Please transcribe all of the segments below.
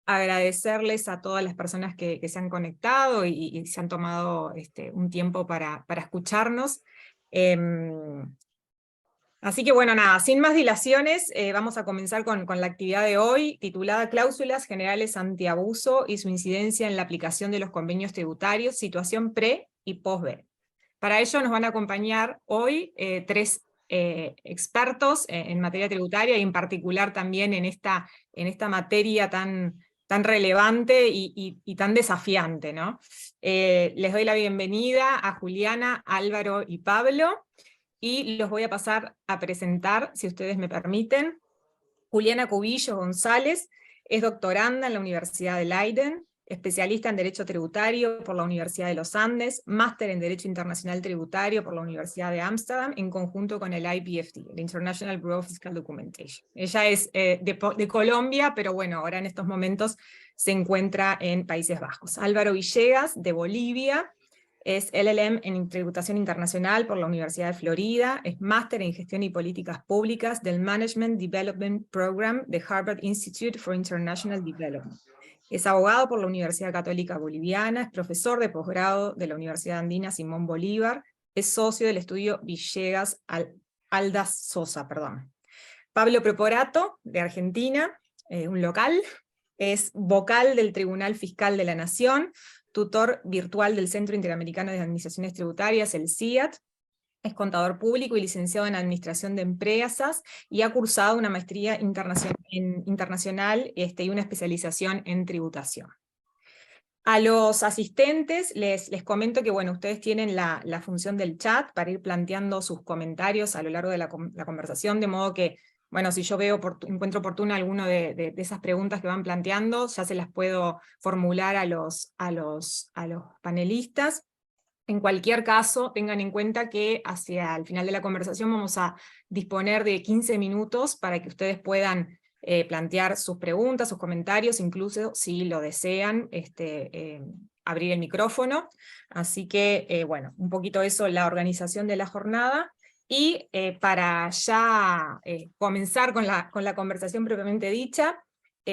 agradecerles a todas las personas que se han conectado y se han tomado un tiempo para escucharnos. Así que bueno, nada, sin más dilaciones, vamos a comenzar con la actividad de hoy, titulada Cláusulas Generales Antiabuso y su incidencia en la aplicación de los convenios tributarios, situación pre- y post-BEPS. Para ello nos van a acompañar hoy tres expertos en materia tributaria, y en particular también en esta materia tan relevante y tan desafiante, ¿no? Les doy la bienvenida a Juliana, Álvaro y Pablo, y los voy a pasar a presentar, si ustedes me permiten. Juliana Cubillo González es doctoranda en la Universidad de Leiden, especialista en Derecho Tributario por la Universidad de los Andes, máster en Derecho Internacional Tributario por la Universidad de Ámsterdam, en conjunto con el IBFD, el International Bureau of Fiscal Documentation. Ella es de Colombia, pero bueno, ahora en estos momentos se encuentra en Países Bajos. Álvaro Villegas, de Bolivia, es LLM en Tributación Internacional por la Universidad de Florida, es máster en Gestión y Políticas Públicas del Management Development Program de Harvard Institute for International Development. Es abogado por la Universidad Católica Boliviana, es profesor de posgrado de la Universidad Andina Simón Bolívar, es socio del estudio Villegas Aldas Sosa. Pablo Preporato, de Argentina, un local, es vocal del Tribunal Fiscal de la Nación, tutor virtual del Centro Interamericano de Administraciones Tributarias, el CIAT, es contador público y licenciado en Administración de Empresas, y ha cursado una maestría internacional y una especialización en tributación. A los asistentes les comento que bueno, ustedes tienen la función del chat para ir planteando sus comentarios a lo largo de la conversación, de modo que, bueno, si yo encuentro oportuna alguna de esas preguntas que van planteando, ya se las puedo formular a los panelistas. En cualquier caso, tengan en cuenta que hacia el final de la conversación vamos a disponer de 15 minutos para que ustedes puedan plantear sus preguntas, sus comentarios, incluso si lo desean, abrir el micrófono. Así que, bueno, un poquito eso, la organización de la jornada. Y para ya comenzar con la conversación propiamente dicha,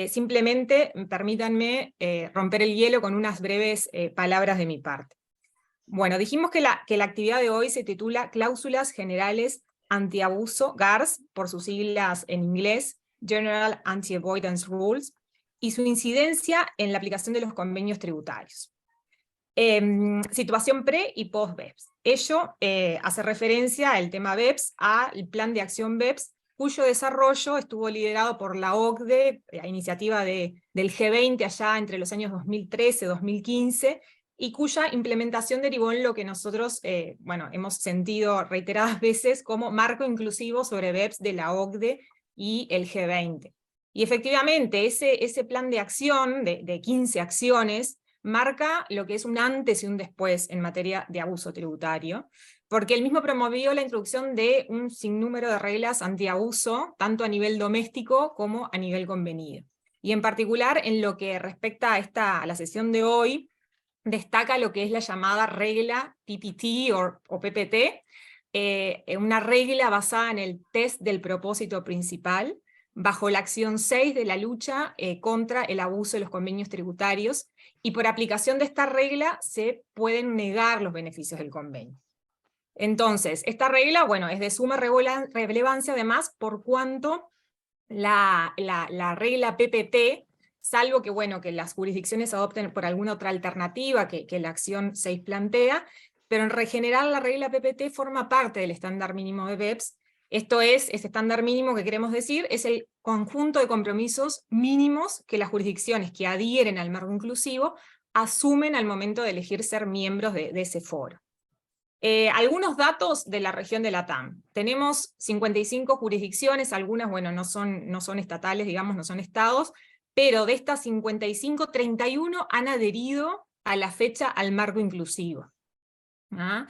simplemente permítanme romper el hielo con unas breves palabras de mi parte. Bueno, dijimos que la actividad de hoy se titula Cláusulas Generales Antiabuso, GARS, por sus siglas en inglés, General Anti-Avoidance Rules, y su incidencia en la aplicación de los convenios tributarios. Situación pre- y post-BEPS. Ello hace referencia al tema BEPS, al Plan de Acción BEPS, cuyo desarrollo estuvo liderado por la OCDE, a iniciativa del G20 allá entre los años 2013-2015, y cuya implementación derivó en lo que nosotros bueno, hemos sentido reiteradas veces como marco inclusivo sobre BEPS de la OCDE y el G20. Y efectivamente, ese plan de acción de 15 acciones marca lo que es un antes y un después en materia de abuso tributario, porque él mismo promovió la introducción de un sinnúmero de reglas antiabuso, tanto a nivel doméstico como a nivel convenido. Y en particular, en lo que respecta a la sesión de hoy, destaca lo que es la llamada regla PPT o PPT, una regla basada en el test del propósito principal, bajo la acción 6 de la lucha contra el abuso de los convenios tributarios, y por aplicación de esta regla se pueden negar los beneficios del convenio. Entonces, esta regla, bueno, es de suma relevancia además por cuanto la regla PPT, salvo que, bueno, que las jurisdicciones adopten por alguna otra alternativa que la acción 6 plantea, pero en general la regla PPT forma parte del estándar mínimo de BEPS. Esto es, ese estándar mínimo que queremos decir, es el conjunto de compromisos mínimos que las jurisdicciones que adhieren al marco inclusivo asumen al momento de elegir ser miembros de ese foro. Algunos datos de la región de Latam. Tenemos 55 jurisdicciones, algunas, bueno, no son estatales, digamos, no son estados, pero de estas 55, 31 han adherido a la fecha al marco inclusivo. ¿Ah?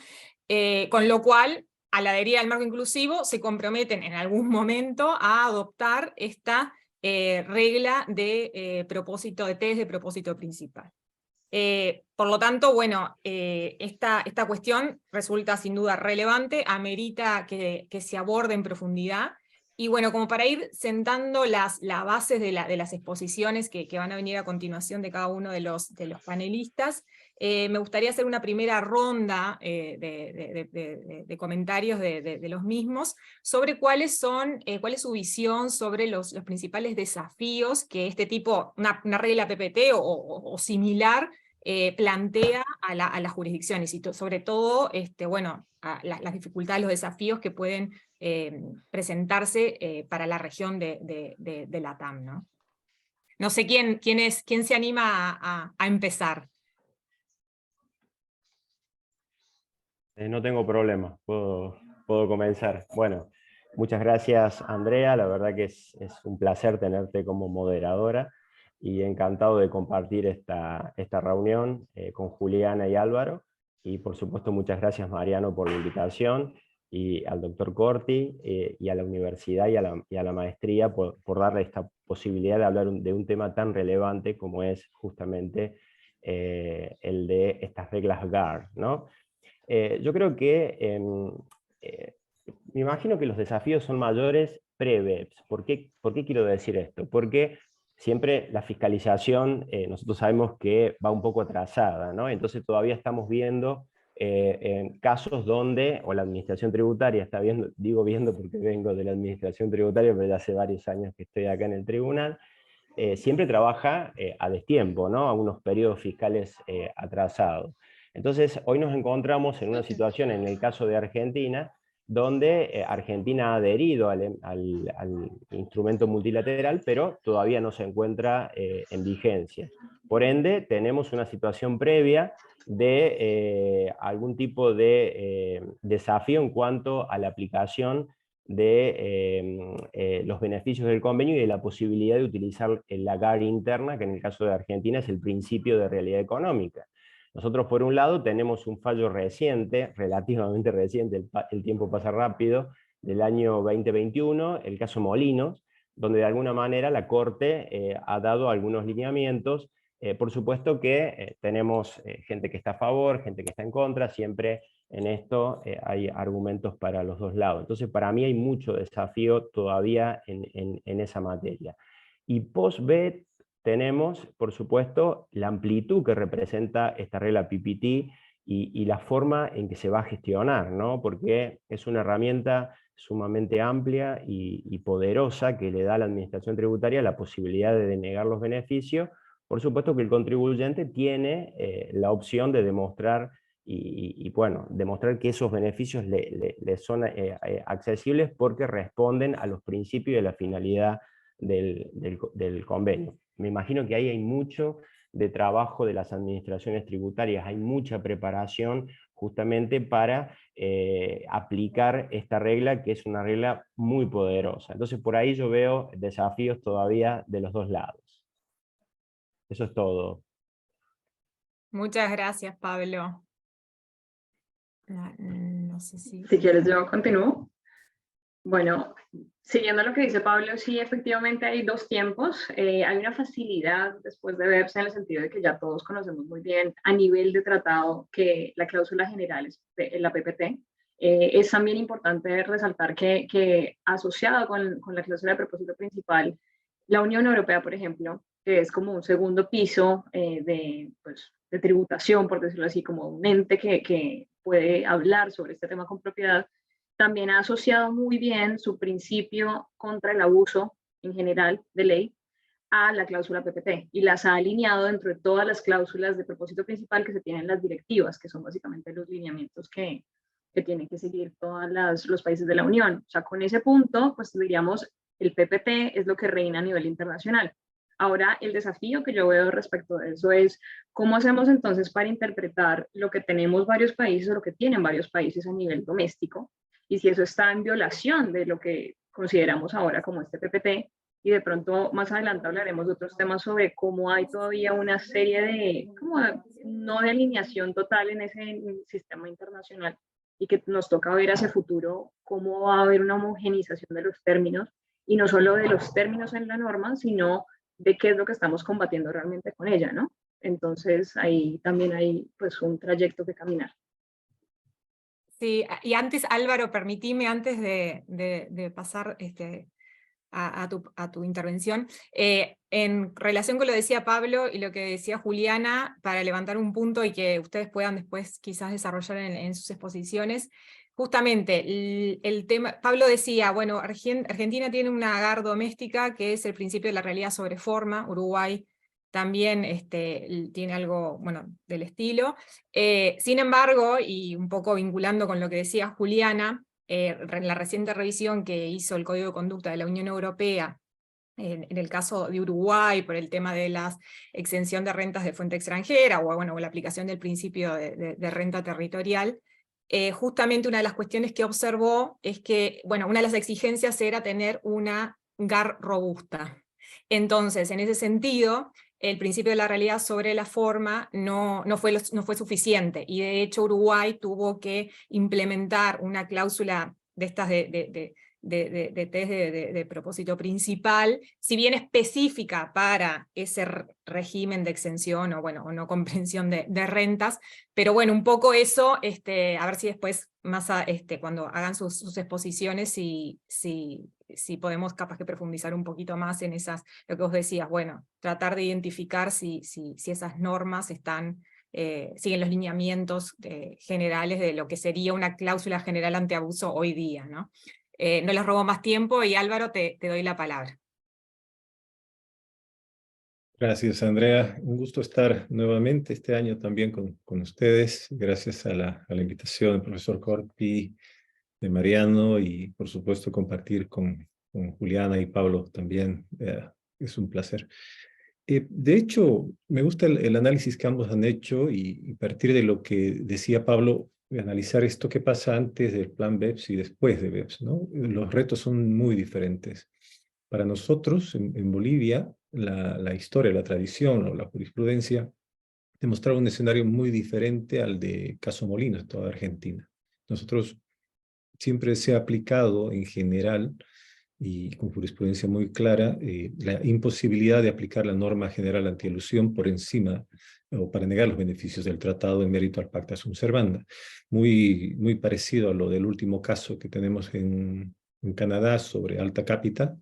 Con lo cual, al adherir al marco inclusivo, se comprometen en algún momento a adoptar esta regla de propósito de test de propósito principal. Por lo tanto, bueno, esta cuestión resulta sin duda relevante, amerita que se aborde en profundidad, Y bueno, como para ir sentando las bases de las exposiciones que van a venir a continuación de cada uno de los panelistas, me gustaría hacer una primera ronda de comentarios de los mismos, sobre cuál es su visión sobre los principales desafíos que este tipo, una regla PPT o similar, plantea a las jurisdicciones, y sobre todo, bueno, las dificultades, los desafíos que pueden presentarse para la región de LATAM, ¿no? No sé quién se anima a empezar. No tengo problema, puedo comenzar. Bueno, muchas gracias, Andrea, la verdad que es un placer tenerte como moderadora y encantado de compartir esta reunión con Juliana y Álvaro, y por supuesto muchas gracias, Mariano, por la invitación, y al doctor Corti, y a la universidad y a la maestría por darle esta posibilidad de hablar de un tema tan relevante como es justamente el de estas reglas GAR, ¿no? Yo creo que eh, me imagino que los desafíos son mayores pre-BEPS. ¿Por qué quiero decir esto? Porque siempre la fiscalización, nosotros sabemos que va un poco atrasada, ¿no? Entonces todavía estamos viendo en casos donde, o la administración tributaria está viendo, digo viendo porque vengo de la administración tributaria, pero ya hace varios años que estoy acá en el tribunal, siempre trabaja a destiempo, ¿no? A unos periodos fiscales atrasados. Entonces, hoy nos encontramos en una situación, en el caso de Argentina, donde Argentina ha adherido al instrumento multilateral, pero todavía no se encuentra en vigencia. Por ende, tenemos una situación previa de algún tipo de desafío en cuanto a la aplicación de los beneficios del convenio y de la posibilidad de utilizar la GAR interna, que en el caso de Argentina es el principio de realidad económica. Nosotros, por un lado, tenemos un fallo reciente, relativamente reciente, el tiempo pasa rápido, del año 2021, el caso Molinos, donde de alguna manera la Corte ha dado algunos lineamientos. Por supuesto que tenemos gente que está a favor, gente que está en contra, siempre en esto hay argumentos para los dos lados. Entonces, para mí hay mucho desafío todavía en esa materia. Y post-BEPS tenemos, por supuesto, la amplitud que representa esta regla PPT y la forma en que se va a gestionar, ¿no? Porque es una herramienta sumamente amplia y poderosa que le da a la administración tributaria la posibilidad de denegar los beneficios. Por supuesto que el contribuyente tiene la opción de demostrar bueno, demostrar que esos beneficios le son accesibles porque responden a los principios y a la finalidad del convenio. Me imagino que ahí hay mucho de trabajo de las administraciones tributarias, hay mucha preparación justamente para aplicar esta regla, que es una regla muy poderosa. Entonces por ahí yo veo desafíos todavía de los dos lados. Eso es todo. Muchas gracias, Pablo. No sé si... Si quieres, yo continúo. Bueno, siguiendo lo que dice Pablo, sí, efectivamente hay dos tiempos. Hay una facilidad después de BEPS en el sentido de que ya todos conocemos muy bien a nivel de tratado que la cláusula general es la PPT. Es también importante resaltar que asociado con la cláusula de propósito principal, la Unión Europea, por ejemplo, que es como un segundo piso de tributación, por decirlo así, como un ente que puede hablar sobre este tema con propiedad, también ha asociado muy bien su principio contra el abuso en general de ley a la cláusula PPT y las ha alineado dentro de todas las cláusulas de propósito principal que se tienen en las directivas, que son básicamente los lineamientos que tienen que seguir todos los países de la Unión. O sea, con ese punto, pues diríamos, el PPT es lo que reina a nivel internacional. Ahora, el desafío que yo veo respecto de eso es cómo hacemos entonces para interpretar lo que tenemos varios países o lo que tienen varios países a nivel doméstico, y si eso está en violación de lo que consideramos ahora como este PPT, y de pronto más adelante hablaremos de otros temas sobre cómo hay todavía una serie de, como no de alineación total en ese sistema internacional, y que nos toca ver hacia el futuro cómo va a haber una homogenización de los términos, y no solo de los términos en la norma, sino de qué es lo que estamos combatiendo realmente con ella, ¿no? Entonces ahí también hay pues un trayecto que caminar. Sí, y antes, Álvaro, permitime, antes de pasar a tu intervención, en relación con lo que decía Pablo y lo que decía Juliana, para levantar un punto y que ustedes puedan después quizás desarrollar en sus exposiciones, justamente el tema, Pablo decía, bueno, Argentina tiene una agar doméstica que es el principio de la realidad sobre forma, Uruguay también tiene algo, bueno, del estilo. Sin embargo, y un poco vinculando con lo que decía Juliana, la reciente revisión que hizo el Código de Conducta de la Unión Europea, en el caso de Uruguay, por el tema de la exención de rentas de fuente extranjera, o bueno, la aplicación del principio de renta territorial, justamente una de las cuestiones que observó es que, bueno, una de las exigencias era tener una GAR robusta. Entonces, en ese sentido, el principio de la realidad sobre la forma no fue suficiente, y de hecho Uruguay tuvo que implementar una cláusula de estas de test de propósito principal, si bien específica para ese régimen de exención o, bueno, o no comprensión de rentas, pero bueno, un poco eso, a ver si después, más cuando hagan sus exposiciones, si podemos capaz que profundizar un poquito más en esas, lo que vos decías, bueno, tratar de identificar si esas normas están, siguen los lineamientos generales de lo que sería una cláusula general antiabuso hoy día, ¿no? No les robo más tiempo y Álvaro, te doy la palabra. Gracias, Andrea. Un gusto estar nuevamente este año también con ustedes. Gracias a la invitación del profesor Corpi, de Mariano, y por supuesto compartir con Juliana y Pablo también. Es un placer. De hecho, me gusta el análisis que ambos han hecho, y partir de lo que decía Pablo, de analizar esto que pasa antes del plan BEPS y después de BEPS, ¿no? Los retos son muy diferentes. Para nosotros, en Bolivia, la historia, la tradición o la jurisprudencia demostraba un escenario muy diferente al de Caso Molinos, toda Argentina. Nosotros siempre se ha aplicado en general, y con jurisprudencia muy clara, la imposibilidad de aplicar la norma general antielusión por encima o para negar los beneficios del tratado en mérito al pacta sunt servanda. Muy parecido a lo del último caso que tenemos en Canadá sobre Alta Capita.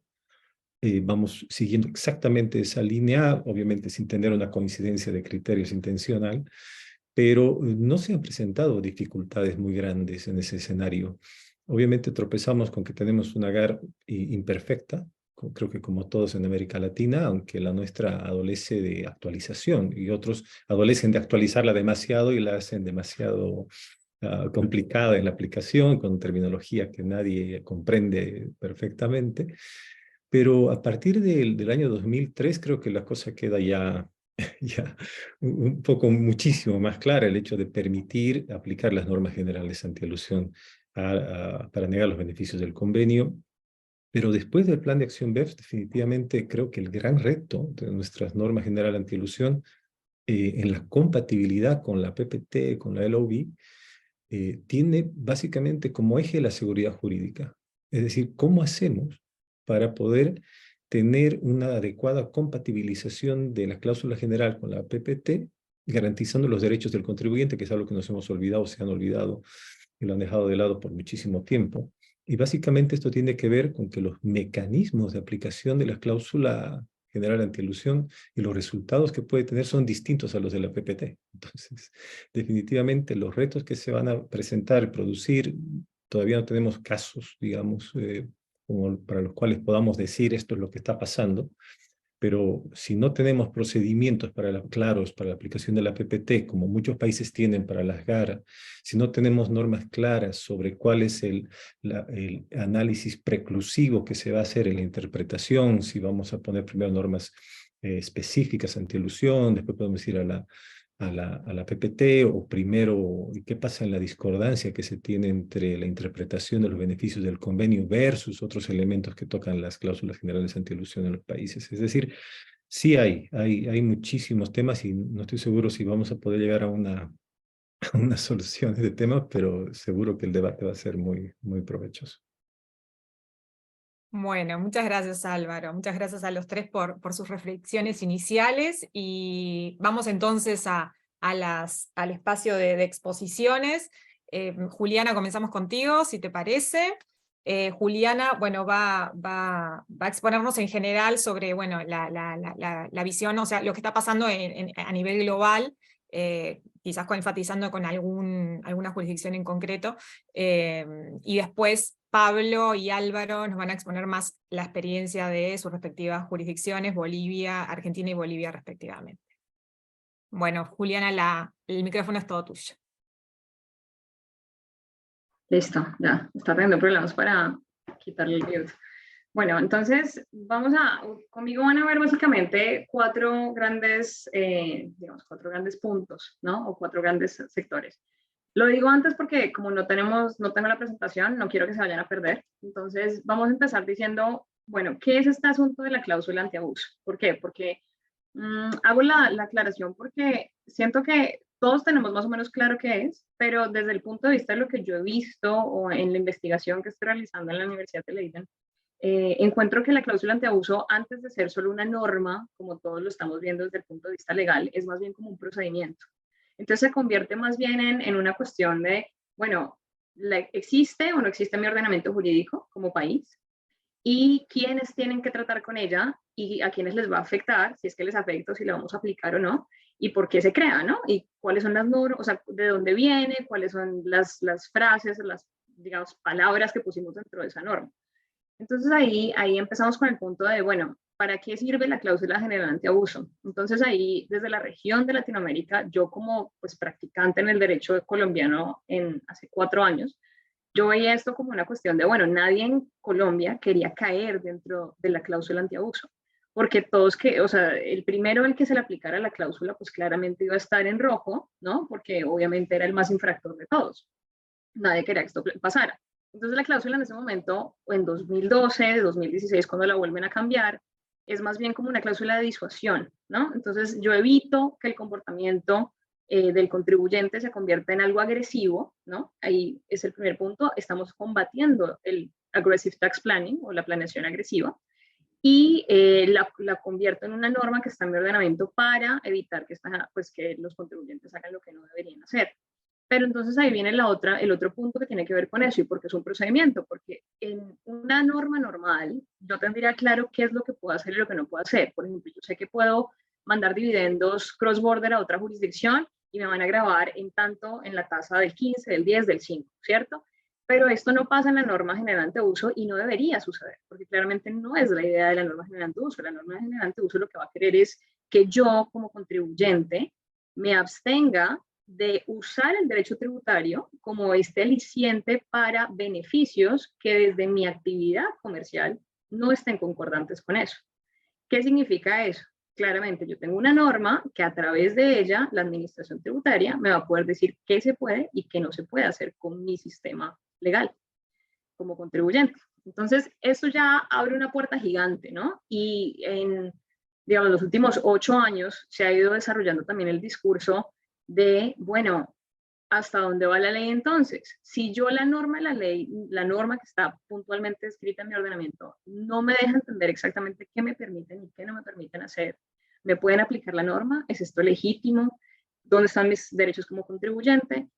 Vamos siguiendo exactamente esa línea, obviamente sin tener una coincidencia de criterios intencional, pero no se han presentado dificultades muy grandes en ese escenario. Obviamente tropezamos con que tenemos una GAR imperfecta, creo que como todos en América Latina, aunque la nuestra adolece de actualización, y otros adolecen de actualizarla demasiado y la hacen demasiado complicada en la aplicación, con terminología que nadie comprende perfectamente. Pero a partir del año 2003 creo que la cosa queda ya un poco, muchísimo más clara, el hecho de permitir aplicar las normas generales antielusión para negar los beneficios del convenio. Pero después del plan de acción BEPS, definitivamente creo que el gran reto de nuestras normas generales antielusión en la compatibilidad con la PPT, con la LOB, tiene básicamente como eje la seguridad jurídica. Es decir, ¿cómo hacemos para poder tener una adecuada compatibilización de la cláusula general con la PPT, garantizando los derechos del contribuyente, que es algo que nos hemos olvidado, se han olvidado y lo han dejado de lado por muchísimo tiempo? Y básicamente esto tiene que ver con que los mecanismos de aplicación de la cláusula general antielusión y los resultados que puede tener son distintos a los de la PPT. Entonces, definitivamente los retos que se van a presentar, producir, todavía no tenemos casos, digamos, como para los cuales podamos decir esto es lo que está pasando, pero si no tenemos procedimientos claros para la aplicación de la PPT, como muchos países tienen para las GAR, si no tenemos normas claras sobre cuál es el análisis preclusivo que se va a hacer en la interpretación, si vamos a poner primero normas específicas antielusión, después podemos ir a la PPT, o primero, ¿qué pasa en la discordancia que se tiene entre la interpretación de los beneficios del convenio versus otros elementos que tocan las cláusulas generales antielusión en los países? Es decir, sí hay muchísimos temas, y no estoy seguro si vamos a poder llegar a una solución de temas, pero seguro que el debate va a ser muy provechoso. Bueno, muchas gracias Álvaro, muchas gracias a los tres por sus reflexiones iniciales, y vamos entonces al espacio de exposiciones. Juliana, comenzamos contigo, si te parece. Juliana, bueno, va a exponernos en general sobre, bueno, la visión, o sea, lo que está pasando a nivel global, quizás enfatizando con alguna jurisdicción en concreto, y después Pablo y Álvaro nos van a exponer más la experiencia de sus respectivas jurisdicciones, Bolivia, Argentina y Bolivia respectivamente. Bueno, Juliana, el micrófono es todo tuyo. Listo, ya, está teniendo problemas para quitarle el mute. Bueno, entonces conmigo van a ver básicamente cuatro grandes puntos, ¿no? O cuatro grandes sectores. Lo digo antes porque como no tengo la presentación, no quiero que se vayan a perder. Entonces vamos a empezar diciendo, bueno, ¿qué es este asunto de la cláusula antiabuso? ¿Por qué? Porque hago la aclaración porque siento que todos tenemos más o menos claro qué es, pero desde el punto de vista de lo que yo he visto o en la investigación que estoy realizando en la Universidad de Leiden, encuentro que la cláusula antiabuso, antes de ser solo una norma, como todos lo estamos viendo desde el punto de vista legal, es más bien como un procedimiento. Entonces se convierte más bien en una cuestión de, bueno, ¿existe o no existe mi ordenamiento jurídico como país? Y quiénes tienen que tratar con ella y a quiénes les va a afectar, si es que les afecta o si la vamos a aplicar o no, y por qué se crea, ¿no? Y cuáles son las normas, o sea, de dónde viene, cuáles son las frases, las, digamos, palabras que pusimos dentro de esa norma. Entonces ahí empezamos con el punto de, bueno, ¿para qué sirve la cláusula general antiabuso? Entonces ahí, desde la región de Latinoamérica, yo como pues practicante en el derecho colombiano hace 4 años, yo veía esto como una cuestión de, bueno, nadie en Colombia quería caer dentro de la cláusula antiabuso, porque todos o sea, el primero el que se le aplicara la cláusula, pues claramente iba a estar en rojo, ¿no? Porque obviamente era el más infractor de todos. Nadie quería que esto pasara. Entonces la cláusula en ese momento, o en 2012, 2016, cuando la vuelven a cambiar, es más bien como una cláusula de disuasión, ¿no? Entonces yo evito que el comportamiento del contribuyente se convierta en algo agresivo, ¿no? Ahí es el primer punto. Estamos combatiendo el aggressive tax planning o la planeación agresiva y la convierto en una norma que está en mi ordenamiento para evitar que los contribuyentes hagan lo que no deberían hacer. Pero entonces ahí viene el otro punto que tiene que ver con eso y porque es un procedimiento, porque en una norma normal yo tendría claro qué es lo que puedo hacer y lo que no puedo hacer. Por ejemplo, yo sé que puedo mandar dividendos cross-border a otra jurisdicción y me van a grabar en tanto en la tasa del 15, del 10, del 5, ¿cierto? Pero esto no pasa en la norma general anteuso y no debería suceder, porque claramente no es la idea de la norma general anteuso. La norma general anteuso lo que va a querer es que yo como contribuyente me abstenga de usar el derecho tributario como este aliciente para beneficios que desde mi actividad comercial no estén concordantes con eso. ¿Qué significa eso? Claramente yo tengo una norma que a través de ella la administración tributaria me va a poder decir qué se puede y qué no se puede hacer con mi sistema legal como contribuyente. Entonces, esto ya abre una puerta gigante, ¿no? Y en, digamos, los últimos 8 años se ha ido desarrollando también el discurso de, bueno, ¿hasta dónde va la ley entonces? Si yo la norma que está puntualmente escrita en mi ordenamiento, no me deja entender exactamente qué me permiten y qué no me permiten hacer, ¿me pueden aplicar la norma? ¿Es esto legítimo? ¿Dónde están mis derechos como contribuyente?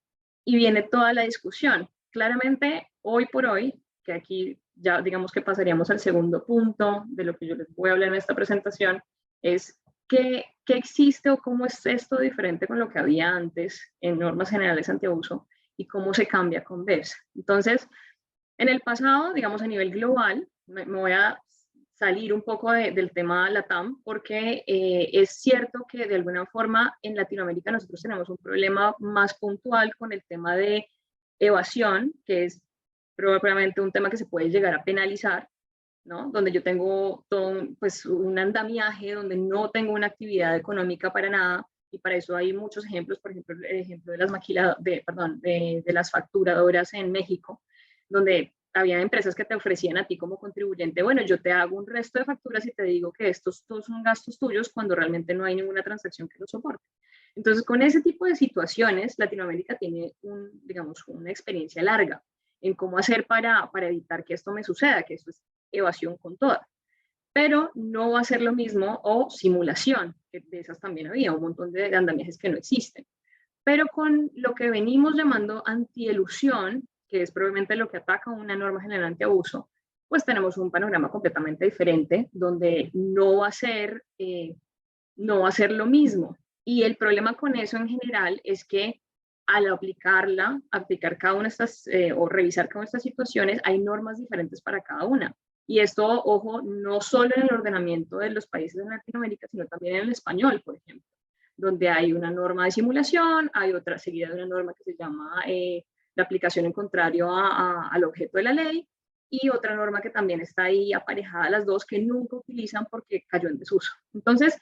Y viene toda la discusión. Claramente, hoy por hoy, que aquí ya digamos que pasaríamos al segundo punto de lo que yo les voy a hablar en esta presentación, es ¿qué existe o cómo es esto diferente con lo que había antes en normas generales antiabuso y cómo se cambia con BEPS? Entonces, en el pasado, digamos a nivel global, me voy a salir un poco del tema LATAM, porque es cierto que de alguna forma en Latinoamérica nosotros tenemos un problema más puntual con el tema de evasión, que es probablemente un tema que se puede llegar a penalizar, ¿no? Donde yo tengo todo pues, un andamiaje, donde no tengo una actividad económica para nada, y para eso hay muchos ejemplos, por ejemplo, el ejemplo de de las facturadoras en México, donde había empresas que te ofrecían a ti como contribuyente, bueno, yo te hago un resto de facturas y te digo que estos todos son gastos tuyos cuando realmente no hay ninguna transacción que lo soporte. Entonces, con ese tipo de situaciones, Latinoamérica tiene digamos, una experiencia larga en cómo hacer para evitar que esto me suceda, que eso es evasión con toda. Pero no va a ser lo mismo, o simulación, que de esas también había un montón de andamiajes que no existen. Pero con lo que venimos llamando antielusión, que es probablemente lo que ataca una norma general antiabuso, pues tenemos un panorama completamente diferente, donde no va a ser lo mismo. Y el problema con eso en general es que al aplicar cada una de estas, o revisar cada una de estas situaciones, hay normas diferentes para cada una. Y esto, ojo, no solo en el ordenamiento de los países de Latinoamérica, sino también en el español, por ejemplo, donde hay una norma de simulación, hay otra seguida de una norma que se llama la aplicación en contrario al objeto de la ley, y otra norma que también está ahí aparejada a las dos, que nunca utilizan porque cayó en desuso. Entonces,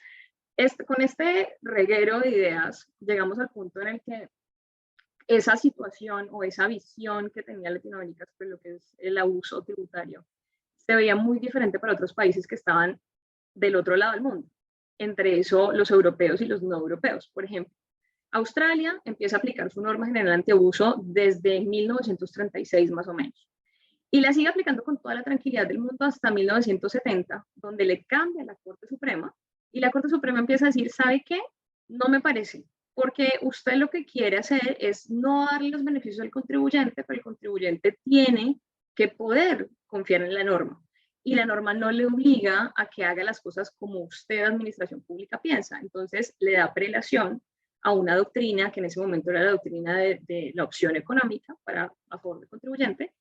con este reguero de ideas, llegamos al punto en el que esa situación o esa visión que tenía Latinoamérica sobre lo que es el abuso tributario se veía muy diferente para otros países que estaban del otro lado del mundo. Entre eso, los europeos y los no europeos. Por ejemplo, Australia empieza a aplicar su norma general antiabuso desde 1936 más o menos. Y la sigue aplicando con toda la tranquilidad del mundo hasta 1970, donde le cambia la Corte Suprema y la Corte Suprema empieza a decir, ¿sabe qué? No me parece, porque usted lo que quiere hacer es no darle los beneficios al contribuyente, pero el contribuyente tiene que poder confiar en la norma. Y la norma no le obliga a que haga las cosas como usted, administración pública, piensa. Entonces le da prelación a una doctrina, que en ese momento era la doctrina de la opción económica a favor del contribuyente,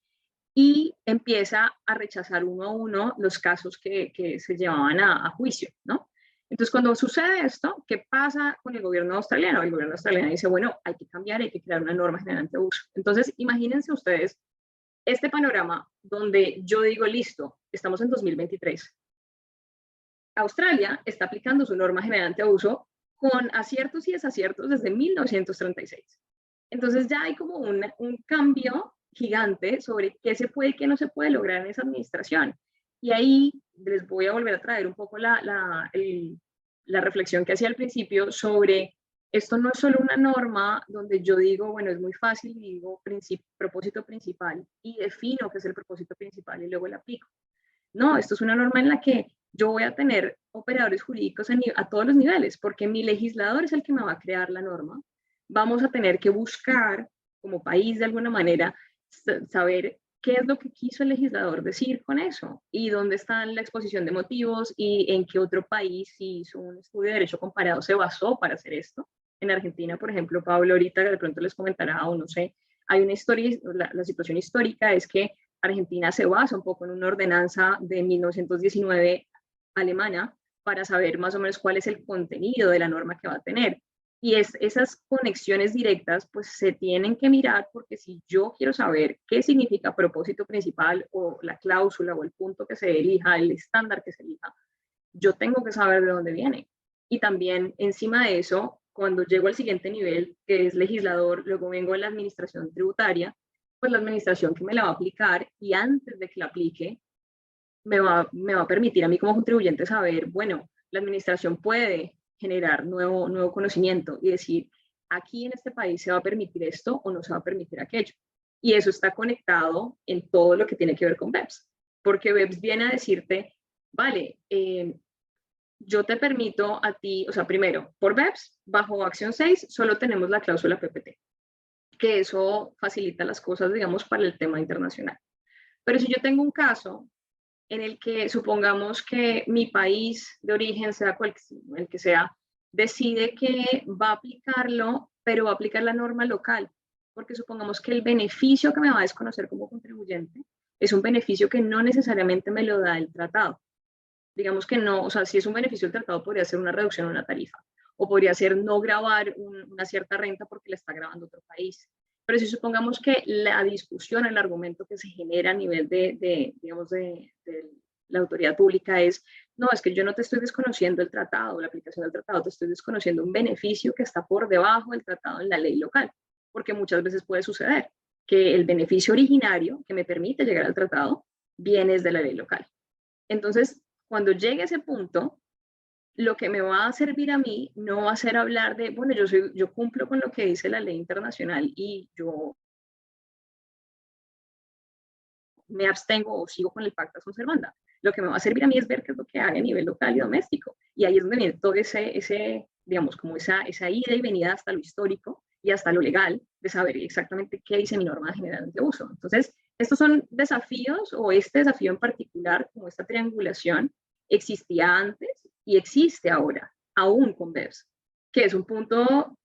y empieza a rechazar uno a uno los casos que se llevaban a juicio, ¿no? Entonces, cuando sucede esto, ¿qué pasa con el gobierno australiano? El gobierno australiano dice, bueno, hay que cambiar, hay que crear una norma general antiabuso. Entonces, imagínense ustedes este panorama donde yo digo, listo, estamos en 2023. Australia está aplicando su norma general antiabuso con aciertos y desaciertos desde 1936. Entonces, ya hay como un cambio gigante sobre qué se puede y qué no se puede lograr en esa administración. Y ahí les voy a volver a traer un poco la reflexión que hacía al principio sobre esto no es solo una norma donde yo digo, bueno, es muy fácil y digo propósito principal y defino qué es el propósito principal y luego la aplico. No, esto es una norma en la que yo voy a tener operadores jurídicos a todos los niveles, porque mi legislador es el que me va a crear la norma. Vamos a tener que buscar, como país de alguna manera, saber qué es lo que quiso el legislador decir con eso y dónde está la exposición de motivos y en qué otro país, si hizo un estudio de derecho comparado, se basó para hacer esto. En Argentina, por ejemplo, Pablo ahorita de pronto les comentará, o no sé, hay una historia, la situación histórica es que Argentina se basa un poco en una ordenanza de 1919 alemana para saber más o menos cuál es el contenido de la norma que va a tener. Y esas conexiones directas pues se tienen que mirar, porque si yo quiero saber qué significa propósito principal o la cláusula o el punto que se elija, el estándar que se elija, yo tengo que saber de dónde viene. Y también encima de eso, cuando llego al siguiente nivel, que es legislador, luego vengo a la administración tributaria, pues la administración que me la va a aplicar y antes de que la aplique, me va a permitir a mí como contribuyente saber, bueno, la administración puede generar nuevo conocimiento y decir, aquí en este país se va a permitir esto o no se va a permitir aquello. Y eso está conectado en todo lo que tiene que ver con BEPS, porque BEPS viene a decirte, vale, yo te permito a ti, o sea, primero, por BEPS, bajo acción 6, solo tenemos la cláusula PPT, que eso facilita las cosas, digamos, para el tema internacional. Pero si yo tengo un caso en el que supongamos que mi país de origen, sea el que sea, decide que va a aplicarlo, pero va a aplicar la norma local, porque supongamos que el beneficio que me va a desconocer como contribuyente es un beneficio que no necesariamente me lo da el tratado. Digamos que no, o sea, si es un beneficio del tratado, podría ser una reducción en una tarifa, o podría ser no grabar una cierta renta porque la está grabando otro país. Pero si supongamos que la discusión, el argumento que se genera a nivel digamos, de la autoridad pública es, no, es que yo no te estoy desconociendo el tratado, la aplicación del tratado, te estoy desconociendo un beneficio que está por debajo del tratado en la ley local, porque muchas veces puede suceder que el beneficio originario que me permite llegar al tratado viene desde la ley local. Entonces, cuando llegue a ese punto, lo que me va a servir a mí no va a ser hablar de, bueno, yo cumplo con lo que dice la ley internacional y yo me abstengo o sigo con el pacta sunt servanda. Lo que me va a servir a mí es ver qué es lo que hay a nivel local y doméstico. Y ahí es donde viene todo ese digamos, como esa ida y venida hasta lo histórico y hasta lo legal de saber exactamente qué dice mi norma general de uso. Entonces, estos son desafíos, o este desafío en particular, como esta triangulación, existía antes y existe ahora, aún con BEPS, que es un punto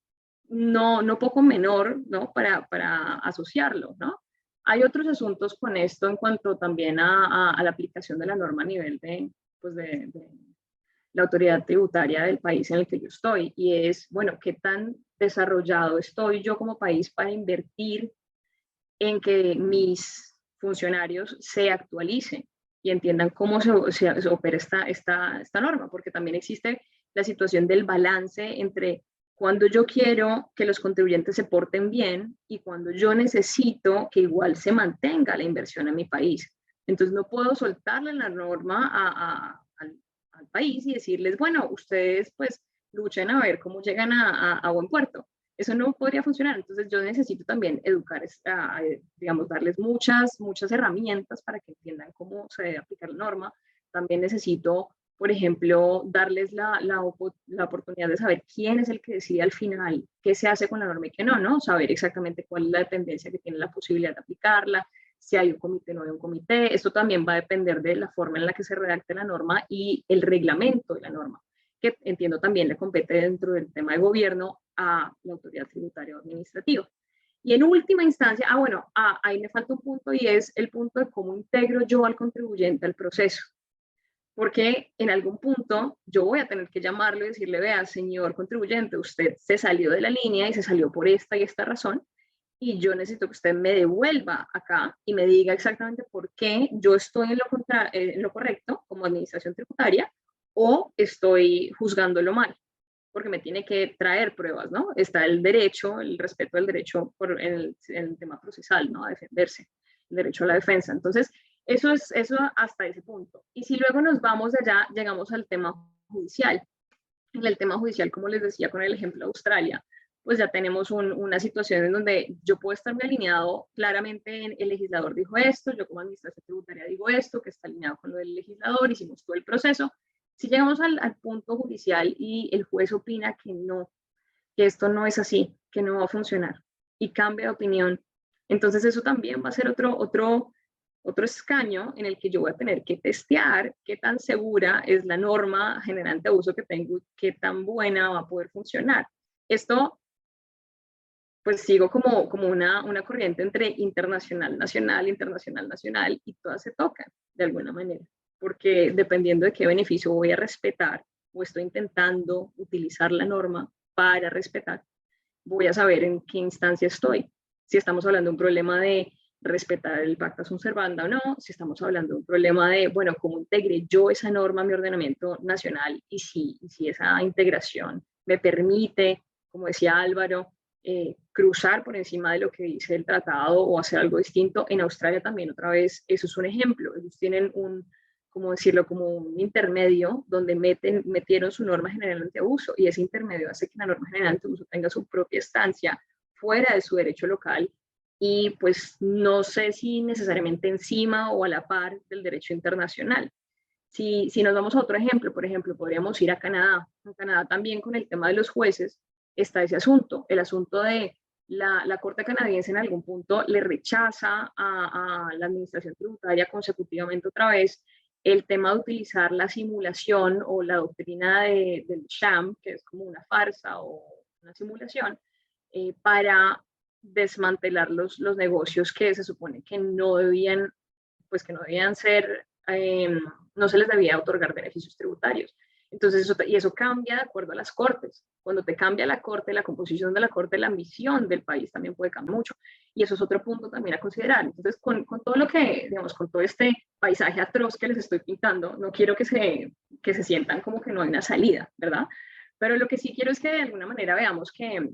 no poco menor, ¿no? Para asociarlo, ¿no? Hay otros asuntos con esto en cuanto también a la aplicación de la norma a nivel pues de la autoridad tributaria del país en el que yo estoy, y es, bueno, qué tan desarrollado estoy yo como país para invertir en que mis funcionarios se actualicen y entiendan cómo se opera esta norma, porque también existe la situación del balance entre cuando yo quiero que los contribuyentes se porten bien y cuando yo necesito que igual se mantenga la inversión en mi país. Entonces no puedo soltarle la norma al país y decirles, bueno, ustedes pues luchen a ver cómo llegan a buen puerto. Eso no podría funcionar. Entonces yo necesito también educar, digamos, darles muchas herramientas para que entiendan cómo se debe aplicar la norma. También necesito, por ejemplo, darles la oportunidad de saber quién es el que decide al final qué se hace con la norma y qué no, ¿no? Saber exactamente cuál es la dependencia que tiene la posibilidad de aplicarla, si hay un comité o no hay un comité. Esto también va a depender de la forma en la que se redacte la norma y el reglamento de la norma, que entiendo también le compete dentro del tema de gobierno a la autoridad tributaria o administrativa. Y en última instancia, bueno, ahí me falta un punto, y es el punto de cómo integro yo al contribuyente al proceso. Porque en algún punto yo voy a tener que llamarlo y decirle, vea, señor contribuyente, usted se salió de la línea y se salió por esta y esta razón, y yo necesito que usted me devuelva acá y me diga exactamente por qué yo estoy en lo correcto como administración tributaria, o estoy juzgándolo mal, porque me tiene que traer pruebas, ¿no? Está el derecho, el respeto del derecho en el tema procesal, ¿no? A defenderse, el derecho a la defensa. Entonces, eso hasta ese punto. Y si luego nos vamos allá, llegamos al tema judicial. En el tema judicial, como les decía con el ejemplo de Australia, pues ya tenemos una situación en donde yo puedo estarme alineado claramente en el legislador dijo esto, yo como administración tributaria digo esto, que está alineado con lo del legislador, hicimos todo el proceso. Si llegamos al punto judicial y el juez opina que no, que esto no es así, que no va a funcionar, y cambia de opinión, entonces eso también va a ser otro escaño en el que yo voy a tener que testear qué tan segura es la norma generante de uso que tengo y qué tan buena va a poder funcionar. Esto, pues sigo como una corriente entre internacional, nacional, internacional, nacional, y todas se tocan de alguna manera, porque dependiendo de qué beneficio voy a respetar o estoy intentando utilizar la norma para respetar, voy a saber en qué instancia estoy. Si estamos hablando de un problema de respetar el pacta sunt servanda o no, si estamos hablando de un problema de, bueno, cómo integre yo esa norma a mi ordenamiento nacional, y si esa integración me permite, como decía Álvaro, cruzar por encima de lo que dice el tratado o hacer algo distinto. En Australia también, otra vez, eso es un ejemplo. Ellos tienen como decirlo, como un intermedio donde metieron su norma general antiabuso, y ese intermedio hace que la norma general antiabuso tenga su propia estancia fuera de su derecho local, y pues no sé si necesariamente encima o a la par del derecho internacional. Si nos vamos a otro ejemplo, por ejemplo, podríamos ir a Canadá. En Canadá también, con el tema de los jueces, está ese asunto, el asunto de la Corte canadiense en algún punto le rechaza a la administración tributaria consecutivamente otra vez el tema de utilizar la simulación o la doctrina del sham, que es como una farsa o una simulación, para desmantelar los negocios que se supone que no debían ser, no se les debía otorgar beneficios tributarios. Entonces, eso cambia de acuerdo a las cortes. Cuando te cambia la corte, la composición de la corte, la ambición del país también puede cambiar mucho. Y eso es otro punto también a considerar. Entonces, con todo lo que, digamos, con todo este paisaje atroz que les estoy pintando, no quiero que se sientan como que no hay una salida, ¿verdad? Pero lo que sí quiero es que de alguna manera veamos que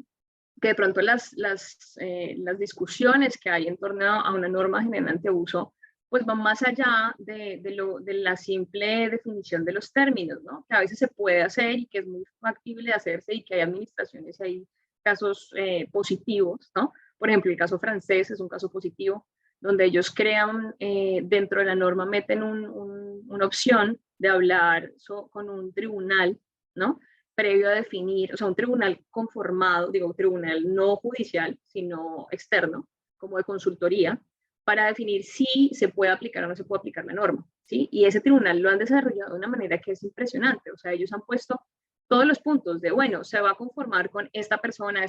de pronto las discusiones que hay en torno a una norma general antiabuso pues van más allá de la simple definición de los términos, ¿no? Que a veces se puede hacer y que es muy factible de hacerse, y que hay administraciones y hay casos positivos, ¿no? Por ejemplo, el caso francés es un caso positivo, donde ellos crean, dentro de la norma meten una opción de hablar con un tribunal, ¿no? previo a definir, o sea, un tribunal conformado, digo, un tribunal no judicial, sino externo, como de consultoría, para definir si se puede aplicar o no se puede aplicar la norma, ¿sí? Y ese tribunal lo han desarrollado de una manera que es impresionante, o sea, ellos han puesto todos los puntos de, bueno, se va a conformar con esta persona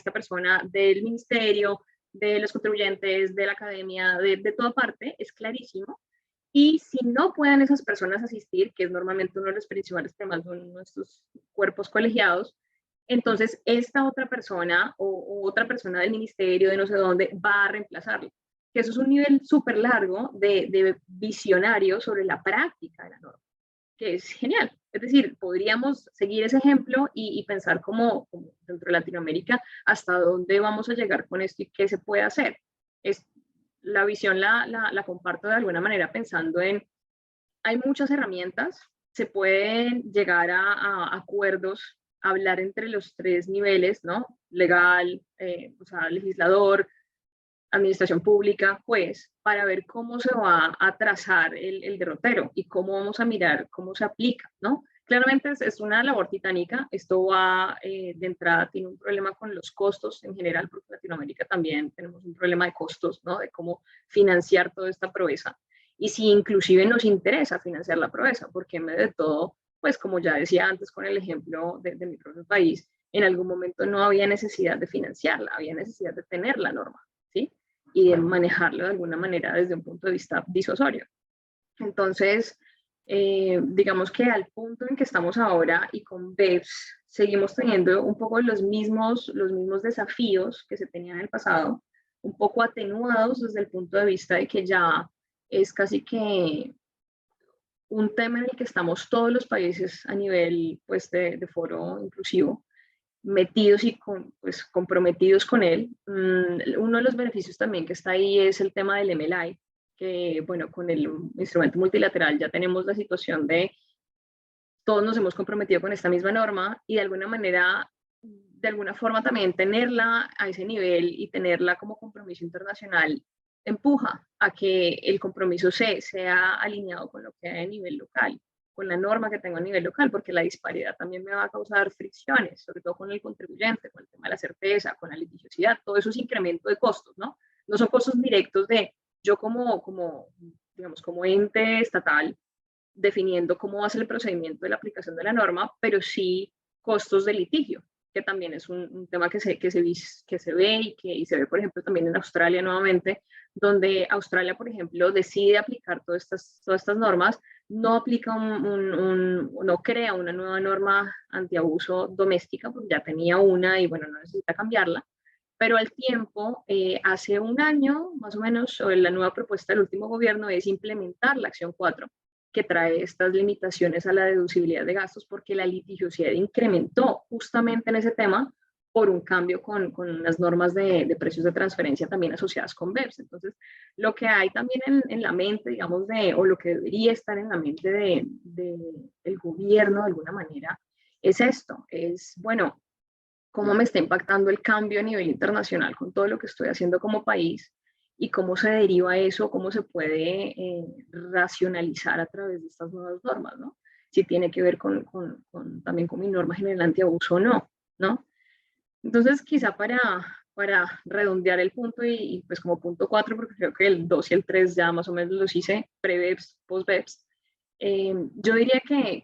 del ministerio, de los contribuyentes, de la academia, de toda parte, es clarísimo. Y si no pueden esas personas asistir, que es normalmente uno de los principales temas de nuestros cuerpos colegiados, entonces esta otra persona o otra persona del ministerio de no sé dónde va a reemplazarlo. Que eso es un nivel súper largo de visionario sobre la práctica de la norma, que es genial. Es decir, podríamos seguir ese ejemplo y pensar como dentro de Latinoamérica hasta dónde vamos a llegar con esto y qué se puede hacer. La visión la comparto de alguna manera pensando en, hay muchas herramientas, se pueden llegar a acuerdos, hablar entre los tres niveles, ¿no? Legal, o sea, legislador, administración pública, pues, para ver cómo se va a trazar el derrotero y cómo vamos a mirar cómo se aplica, ¿no? Claramente es una labor titánica, esto va de entrada, tiene un problema con los costos en general, porque en Latinoamérica también tenemos un problema de costos, ¿no? De cómo financiar toda esta proeza. Y si inclusive nos interesa financiar la proeza, porque en medio de todo, pues como ya decía antes con el ejemplo de mi propio país, en algún momento no había necesidad de financiarla, había necesidad de tener la norma, ¿sí? Y de manejarlo de alguna manera desde un punto de vista disuasorio. Entonces, digamos que al punto en que estamos ahora y con BEPS seguimos teniendo un poco los mismos desafíos que se tenían en el pasado, un poco atenuados desde el punto de vista de que ya es casi que un tema en el que estamos todos los países a nivel pues, de foro inclusivo, metidos y pues, comprometidos con él. Uno de los beneficios también que está ahí es el tema del MLI, que bueno, con el instrumento multilateral ya tenemos la situación de todos nos hemos comprometido con esta misma norma y de alguna forma también tenerla a ese nivel y tenerla como compromiso internacional empuja a que el compromiso sea alineado con lo que hay a nivel local, con la norma que tengo a nivel local, porque la disparidad también me va a causar fricciones, sobre todo con el contribuyente, con el tema de la certeza, con la litigiosidad, todo eso es incremento de costos, ¿no? No son costos directos de yo digamos, como ente estatal, definiendo cómo va a ser el procedimiento de la aplicación de la norma, pero sí costos de litigio, que también es un tema que se ve y se ve, por ejemplo, también en Australia nuevamente, donde Australia, por ejemplo, decide aplicar todas estas normas, no aplica no crea una nueva norma antiabuso doméstica, porque ya tenía una y bueno, no necesita cambiarla, pero al tiempo, hace un año más o menos, la nueva propuesta del último gobierno es implementar la acción 4, que trae estas limitaciones a la deducibilidad de gastos porque la litigiosidad incrementó justamente en ese tema por un cambio con unas normas de precios de transferencia también asociadas con BEPS. Entonces, lo que hay también en la mente, digamos, o lo que debería estar en la mente del gobierno de alguna manera, es esto, es, bueno, cómo me está impactando el cambio a nivel internacional con todo lo que estoy haciendo como país y cómo se deriva eso, cómo se puede racionalizar a través de estas nuevas normas, ¿no? Si tiene que ver también con mi norma general antiabuso o no, ¿no? Entonces, quizá para redondear el punto y pues como punto 4, porque creo que el 2 y el 3 ya más o menos los hice, pre-BEPS, post-BEPS, yo diría que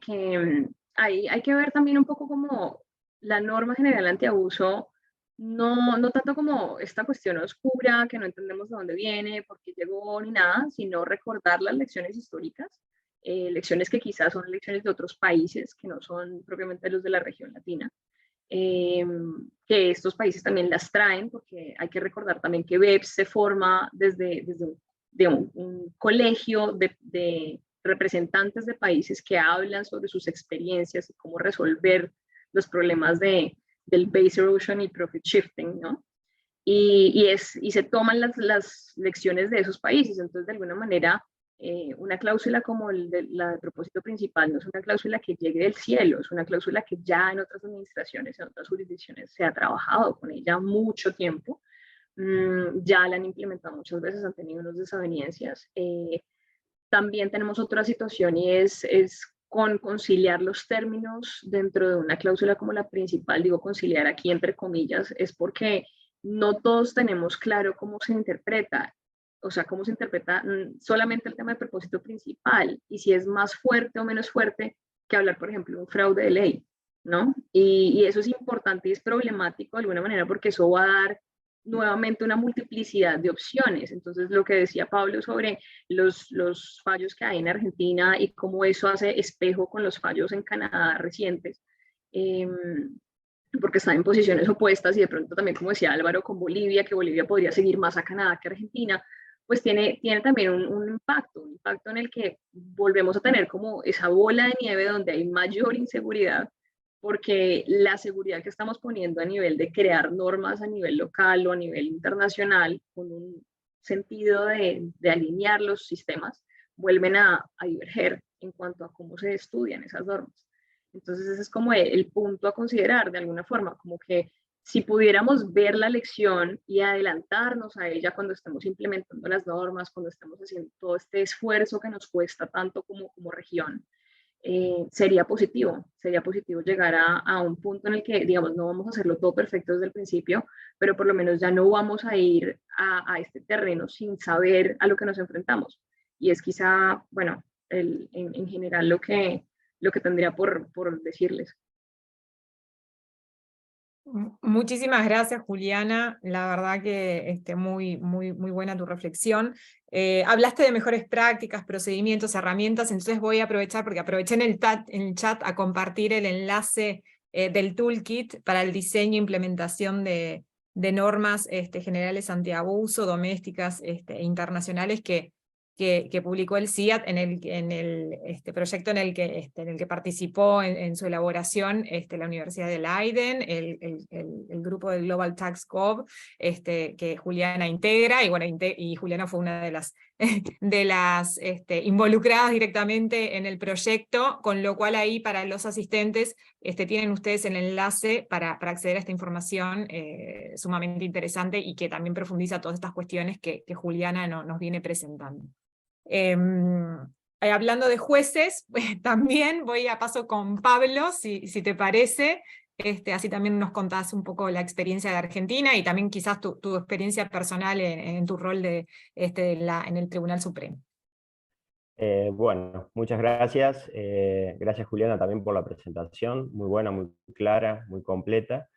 hay que ver también un poco como la norma general antiabuso, no tanto como esta cuestión oscura, que no entendemos de dónde viene, por qué llegó ni nada, sino recordar las lecciones históricas, lecciones que quizás son lecciones de otros países, que no son propiamente los de la región latina, que estos países también las traen, porque hay que recordar también que BEPS se forma desde un colegio de representantes de países que hablan sobre sus experiencias y cómo resolver los problemas del base erosion y profit shifting, ¿no? Y se toman las lecciones de esos países. Entonces, de alguna manera, una cláusula como la de propósito principal no es una cláusula que llegue del cielo, es una cláusula que ya en otras administraciones, en otras jurisdicciones se ha trabajado con ella mucho tiempo, ya la han implementado muchas veces, han tenido unas desavenencias. También tenemos otra situación y es con conciliar los términos dentro de una cláusula como la principal, digo conciliar aquí entre comillas, es porque no todos tenemos claro cómo se interpreta, o sea, cómo se interpreta solamente el tema de propósito principal y si es más fuerte o menos fuerte que hablar, por ejemplo, de un fraude de ley, ¿no? Y eso es importante y es problemático de alguna manera porque eso va a dar nuevamente una multiplicidad de opciones. Entonces, lo que decía Pablo sobre los fallos que hay en Argentina y cómo eso hace espejo con los fallos en Canadá recientes, porque están en posiciones opuestas y de pronto también, como decía Álvaro, con Bolivia, que Bolivia podría seguir más a Canadá que a Argentina, pues tiene también un impacto en el que volvemos a tener como esa bola de nieve donde hay mayor inseguridad, porque la seguridad que estamos poniendo a nivel de crear normas a nivel local o a nivel internacional, con un sentido de alinear los sistemas, vuelven a diverger en cuanto a cómo se estudian esas normas. Entonces ese es como el punto a considerar de alguna forma, como que si pudiéramos ver la lección y adelantarnos a ella cuando estemos implementando las normas, cuando estemos haciendo todo este esfuerzo que nos cuesta tanto como región, sería positivo llegar a un punto en el que, digamos, no vamos a hacerlo todo perfecto desde el principio, pero por lo menos ya no vamos a ir a este terreno sin saber a lo que nos enfrentamos. Y es quizá, bueno, en general lo que tendría por decirles. Muchísimas gracias, Juliana. La verdad que muy buena tu reflexión. Hablaste de mejores prácticas, procedimientos, herramientas, entonces voy a aprovechar, porque aproveché en el chat a compartir el enlace del toolkit para el diseño e implementación de normas generales antiabuso, domésticas e internacionales que publicó el CIAT en el proyecto en el que participó en su elaboración la Universidad de Leiden, el grupo de Global Tax Gov, que Juliana integra, y bueno, y Juliana fue una de las involucradas directamente en el proyecto, con lo cual ahí para los asistentes tienen ustedes el enlace para acceder a esta información sumamente interesante y que también profundiza todas estas cuestiones que Juliana nos viene presentando. Hablando de jueces, también voy a paso con Pablo, si te parece, así también nos contás un poco la experiencia de Argentina y también quizás tu experiencia personal en tu rol en el Tribunal Supremo. Bueno, muchas gracias. Gracias, Juliana, también por la presentación, muy buena, muy clara, muy completa.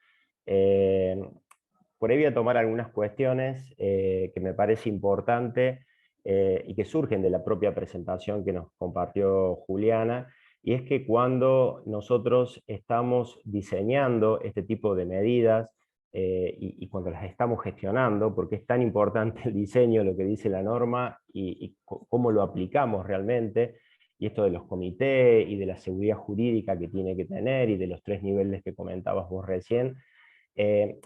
Por ahí voy a tomar algunas cuestiones que me parece importante y que surgen de la propia presentación que nos compartió Juliana, y es que cuando nosotros estamos diseñando este tipo de medidas y cuando las estamos gestionando, porque es tan importante el diseño, lo que dice la norma y cómo lo aplicamos realmente, y esto de los comités y de la seguridad jurídica que tiene que tener y de los 3 niveles que comentabas vos recién,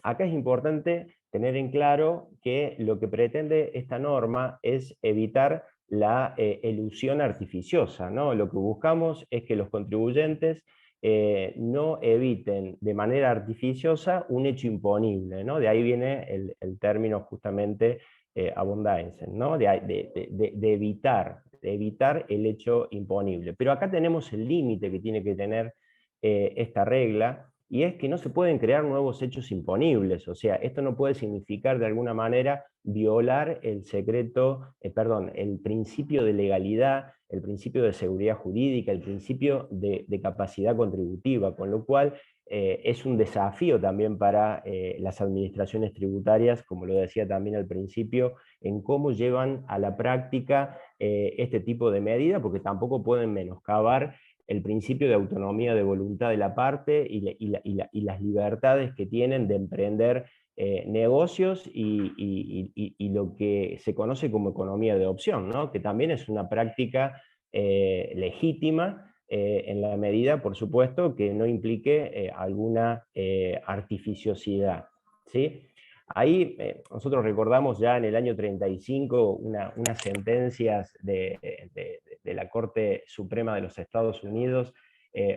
acá es importante tener en claro que lo que pretende esta norma es evitar la elusión artificiosa, ¿no? Lo que buscamos es que los contribuyentes no eviten de manera artificiosa un hecho imponible, ¿no? De ahí viene el término justamente abundancia, ¿no? De evitar el hecho imponible. Pero acá tenemos el límite que tiene que tener esta regla, y es que no se pueden crear nuevos hechos imponibles. O sea, esto no puede significar de alguna manera violar el el principio de legalidad, el principio de seguridad jurídica, el principio de capacidad contributiva, con lo cual es un desafío también para las administraciones tributarias, como lo decía también al principio, en cómo llevan a la práctica este tipo de medidas, porque tampoco pueden menoscabar el principio de autonomía de voluntad de la parte y las libertades que tienen de emprender negocios y lo que se conoce como economía de opción, ¿no? Que también es una práctica legítima en la medida, por supuesto, que no implique alguna artificiosidad, ¿sí? Ahí nosotros recordamos ya en el año 35 unas sentencias de la Corte Suprema de los Estados Unidos,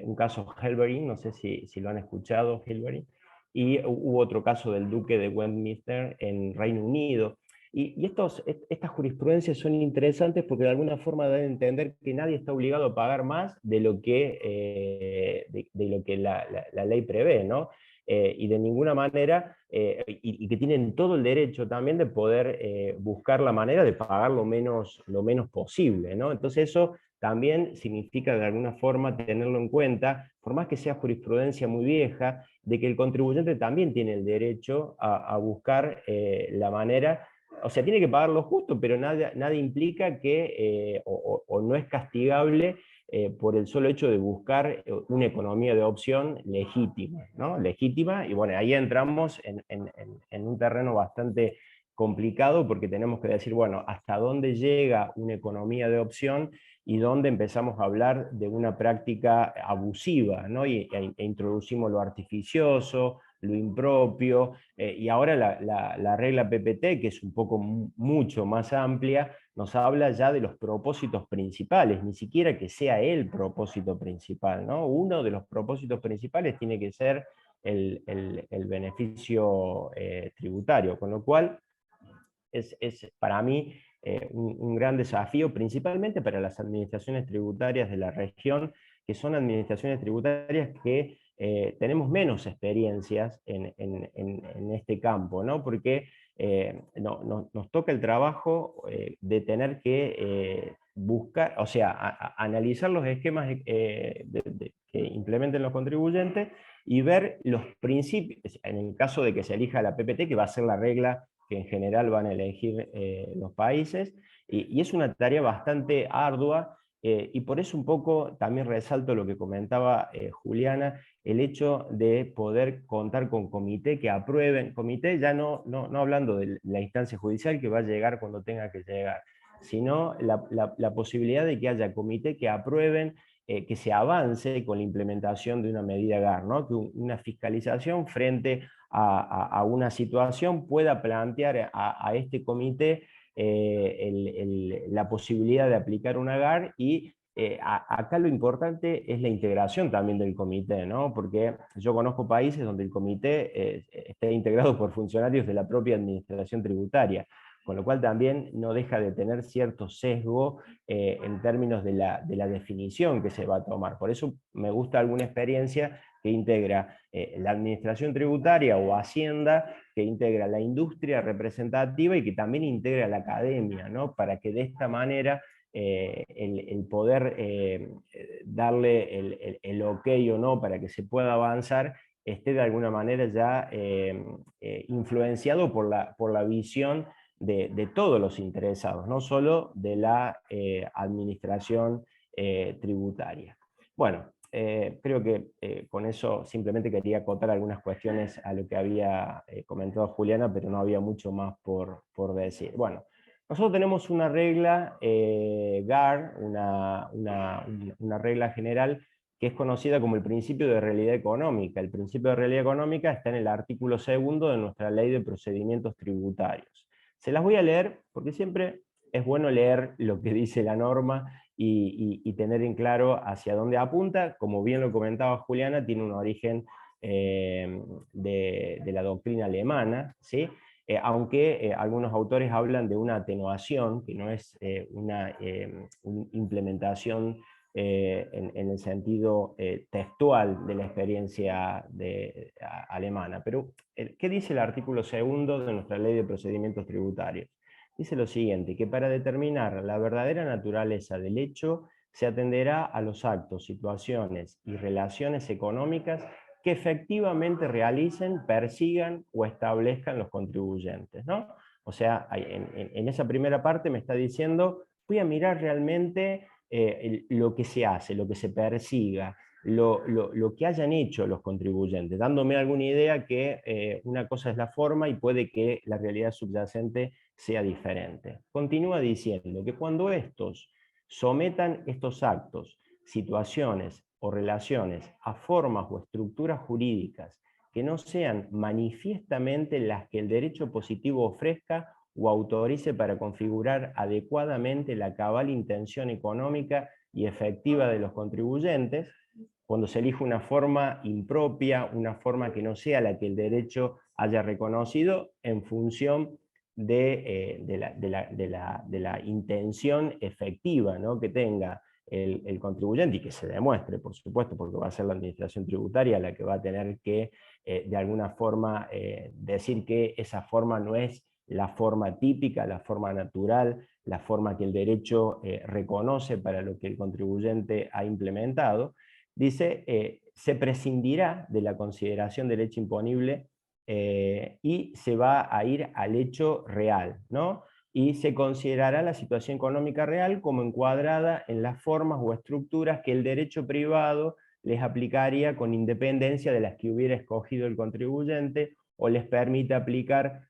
un caso Helbering, no sé si lo han escuchado, Helbering, y hubo otro caso del Duque de Westminster en Reino Unido. Y estas jurisprudencias son interesantes porque de alguna forma dan a entender que nadie está obligado a pagar más de lo que, de lo que la ley prevé, ¿no? Y de ninguna manera, y que tienen todo el derecho también de poder buscar la manera de pagar lo menos posible, ¿no? Entonces eso también significa de alguna forma tenerlo en cuenta, por más que sea jurisprudencia muy vieja, de que el contribuyente también tiene el derecho a buscar la manera, o sea, tiene que pagar lo justo, pero nada implica que, o no es castigable por el solo hecho de buscar una economía de opción legítima, ¿no? Legítima, y bueno, ahí entramos en un terreno bastante complicado porque tenemos que decir, bueno, hasta dónde llega una economía de opción y dónde empezamos a hablar de una práctica abusiva, ¿no? E introducimos lo artificioso, lo impropio, y ahora la regla PPT, que es un poco mucho más amplia, nos habla ya de los propósitos principales, ni siquiera que sea el propósito principal, ¿no? Uno de los propósitos principales tiene que ser el beneficio tributario, con lo cual es para mí un gran desafío, principalmente para las administraciones tributarias de la región, que son administraciones tributarias que tenemos menos experiencias en este campo, ¿no? Porque nos toca el trabajo de tener que buscar, o sea, analizar los esquemas que implementen los contribuyentes y ver los principios, en el caso de que se elija la PPT, que va a ser la regla que en general van a elegir los países, y es una tarea bastante ardua, y por eso un poco también resalto lo que comentaba Juliana, el hecho de poder contar con comité que aprueben, comité ya no hablando de la instancia judicial que va a llegar cuando tenga que llegar, sino la posibilidad de que haya comité que aprueben, que se avance con la implementación de una medida GAR, ¿no? Que una fiscalización frente a una situación pueda plantear a este comité la posibilidad de aplicar una GAR, y acá lo importante es la integración también del comité, ¿no? Porque yo conozco países donde el comité está integrado por funcionarios de la propia administración tributaria, con lo cual también no deja de tener cierto sesgo en términos de la definición que se va a tomar. Por eso me gusta alguna experiencia que integra la administración tributaria o Hacienda, que integra la industria representativa y que también integra la academia, ¿no? Para que de esta manera el poder darle el ok o no para que se pueda avanzar esté de alguna manera ya influenciado por la visión de todos los interesados, no solo de la administración tributaria. Bueno, creo que con eso simplemente quería acotar algunas cuestiones a lo que había comentado Juliana, pero no había mucho más por decir. Bueno, nosotros tenemos una regla GAR, una regla general que es conocida como el principio de realidad económica. El principio de realidad económica está en el artículo 2 de nuestra Ley de Procedimientos Tributarios. Se las voy a leer porque siempre es bueno leer lo que dice la norma y tener en claro hacia dónde apunta. Como bien lo comentaba Juliana, tiene un origen de la doctrina alemana, ¿sí? Aunque algunos autores hablan de una atenuación, que no es una implementación en el sentido textual de la experiencia alemana. Pero, ¿qué dice el artículo 2 de nuestra Ley de Procedimientos Tributarios? Dice lo siguiente, que para determinar la verdadera naturaleza del hecho se atenderá a los actos, situaciones y relaciones económicas que efectivamente realicen, persigan o establezcan los contribuyentes, ¿no? O sea, en esa primera parte me está diciendo, voy a mirar realmente lo que se hace, lo que se persiga, lo que hayan hecho los contribuyentes, dándome alguna idea que una cosa es la forma y puede que la realidad subyacente sea diferente. Continúa diciendo que cuando estos sometan estos actos, situaciones o relaciones a formas o estructuras jurídicas que no sean manifiestamente las que el derecho positivo ofrezca o autorice para configurar adecuadamente la cabal intención económica y efectiva de los contribuyentes, cuando se elige una forma impropia, una forma que no sea la que el derecho haya reconocido en función de la intención efectiva, ¿no?, que tenga el contribuyente, y que se demuestre, por supuesto, porque va a ser la administración tributaria la que va a tener que, de alguna forma, decir que esa forma no es la forma típica, la forma natural, la forma que el derecho reconoce para lo que el contribuyente ha implementado. Dice, se prescindirá de la consideración del hecho imponible y se va a ir al hecho real, ¿no? Y se considerará la situación económica real como encuadrada en las formas o estructuras que el derecho privado les aplicaría con independencia de las que hubiera escogido el contribuyente, o les permite aplicar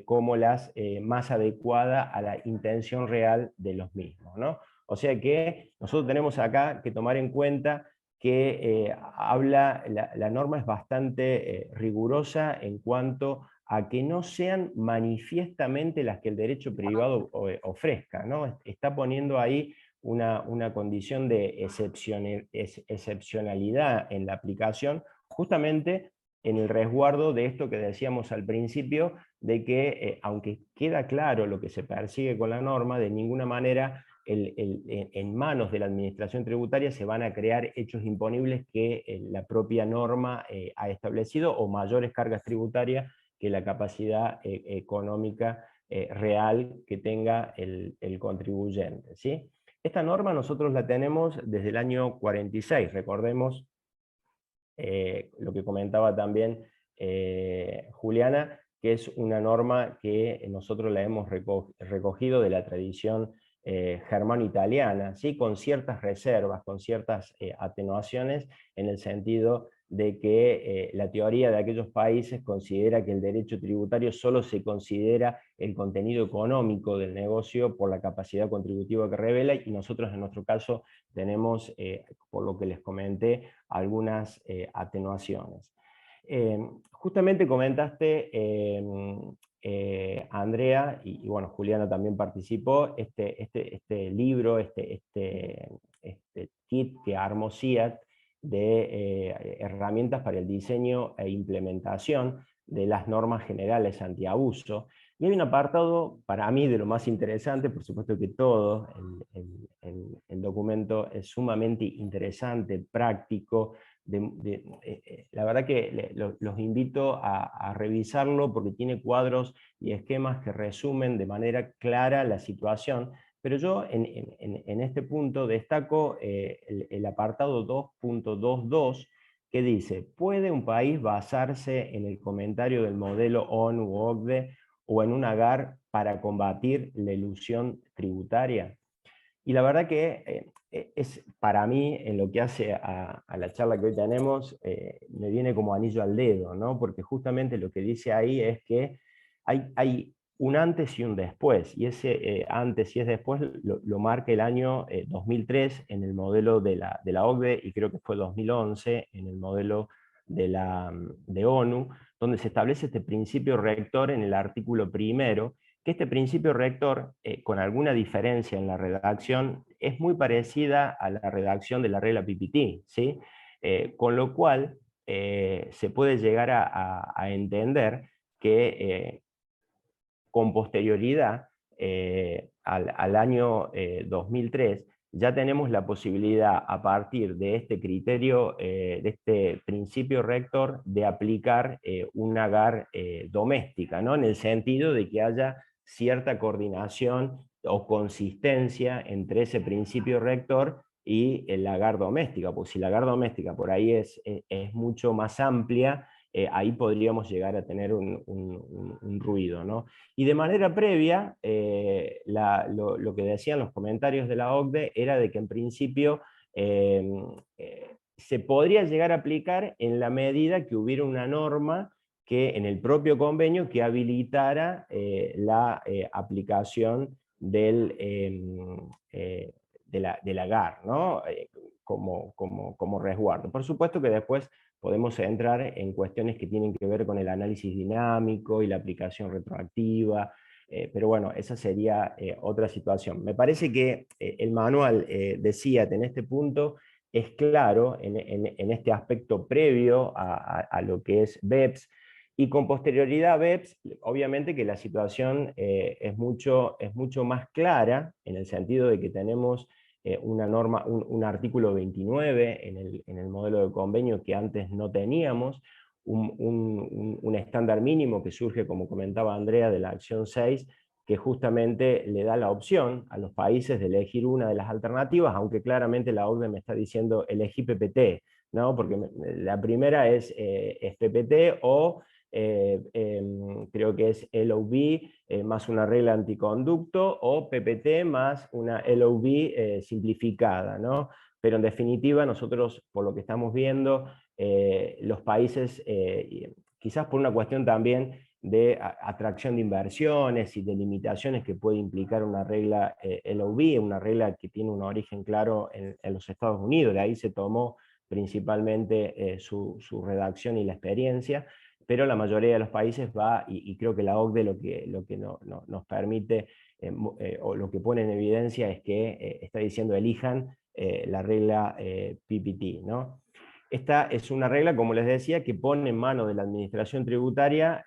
como las más adecuadas a la intención real de los mismos, ¿no? O sea que nosotros tenemos acá que tomar en cuenta que la norma es bastante rigurosa en cuanto a que no sean manifiestamente las que el derecho privado ofrezca, ¿no? Está poniendo ahí una condición de excepcionalidad en la aplicación, justamente en el resguardo de esto que decíamos al principio, de que aunque queda claro lo que se persigue con la norma, de ninguna manera en manos de la administración tributaria se van a crear hechos imponibles que la propia norma ha establecido, o mayores cargas tributarias que la capacidad económica real que tenga el contribuyente, ¿sí? Esta norma nosotros la tenemos desde el año 46, recordemos lo que comentaba también Juliana, que es una norma que nosotros la hemos recogido de la tradición germano-italiana, ¿sí?, con ciertas reservas, con ciertas atenuaciones, en el sentido de que la teoría de aquellos países considera que el derecho tributario solo se considera el contenido económico del negocio por la capacidad contributiva que revela, y nosotros en nuestro caso tenemos, por lo que les comenté, algunas atenuaciones. Justamente comentaste, Andrea, y bueno, Juliana también participó, este libro, este kit que armó CIAT de herramientas para el diseño e implementación de las normas generales antiabuso. Y hay un apartado, para mí, de lo más interesante, por supuesto que todo el documento es sumamente interesante, práctico. La verdad que los invito a revisarlo, porque tiene cuadros y esquemas que resumen de manera clara la situación. Pero yo en este punto destaco el apartado 2.22, que dice: ¿puede un país basarse en el comentario del modelo ONU o OCDE o en un agar para combatir la elusión tributaria? Y la verdad que es, para mí, en lo que hace a la charla que hoy tenemos, me viene como anillo al dedo, ¿no? Porque justamente lo que dice ahí es que hay un antes y un después, y ese antes y ese después lo marca el año 2003 en el modelo de la OCDE, y creo que fue 2011 en el modelo de ONU, donde se establece este principio rector en el artículo primero, que este principio rector, con alguna diferencia en la redacción, es muy parecida a la redacción de la regla PPT, ¿sí? Con lo cual se puede llegar a entender que con posterioridad al año 2003, ya tenemos la posibilidad, a partir de este criterio, de este principio rector, de aplicar una agar doméstica, ¿no? En el sentido de que haya cierta coordinación o consistencia entre ese principio rector y el agar doméstica, porque si la agar doméstica por ahí es mucho más amplia, ahí podríamos llegar a tener un ruido, ¿no? Y de manera previa, lo que decían los comentarios de la OCDE era de que en principio se podría llegar a aplicar en la medida que hubiera una norma que en el propio convenio que habilitara la aplicación del agar, ¿no? Como resguardo. Por supuesto que después podemos entrar en cuestiones que tienen que ver con el análisis dinámico y la aplicación retroactiva, pero bueno, esa sería otra situación. Me parece que el manual de CIAT en este punto es claro en este aspecto previo a lo que es BEPS, Y con posterioridad a BEPS, obviamente que la situación es mucho más clara, en el sentido de que tenemos una norma, un artículo 29 en el modelo de convenio que antes no teníamos, un estándar mínimo que surge, como comentaba Andrea, de la acción 6, que justamente le da la opción a los países de elegir una de las alternativas, aunque claramente la OCDE me está diciendo elegí PPT, ¿no? Porque la primera es PPT o creo que es LOB más una regla anticonducto, o PPT más una LOB simplificada, ¿no? Pero en definitiva nosotros, por lo que estamos viendo, los países, quizás por una cuestión también de atracción de inversiones y de limitaciones que puede implicar una regla LOB, una regla que tiene un origen claro en los Estados Unidos, de ahí se tomó principalmente su redacción y la experiencia, pero la mayoría de los países va, y creo que la OCDE lo que nos permite, o lo que pone en evidencia es que está diciendo elijan la regla PPT, ¿no? Esta es una regla, como les decía, que pone en manos de la administración tributaria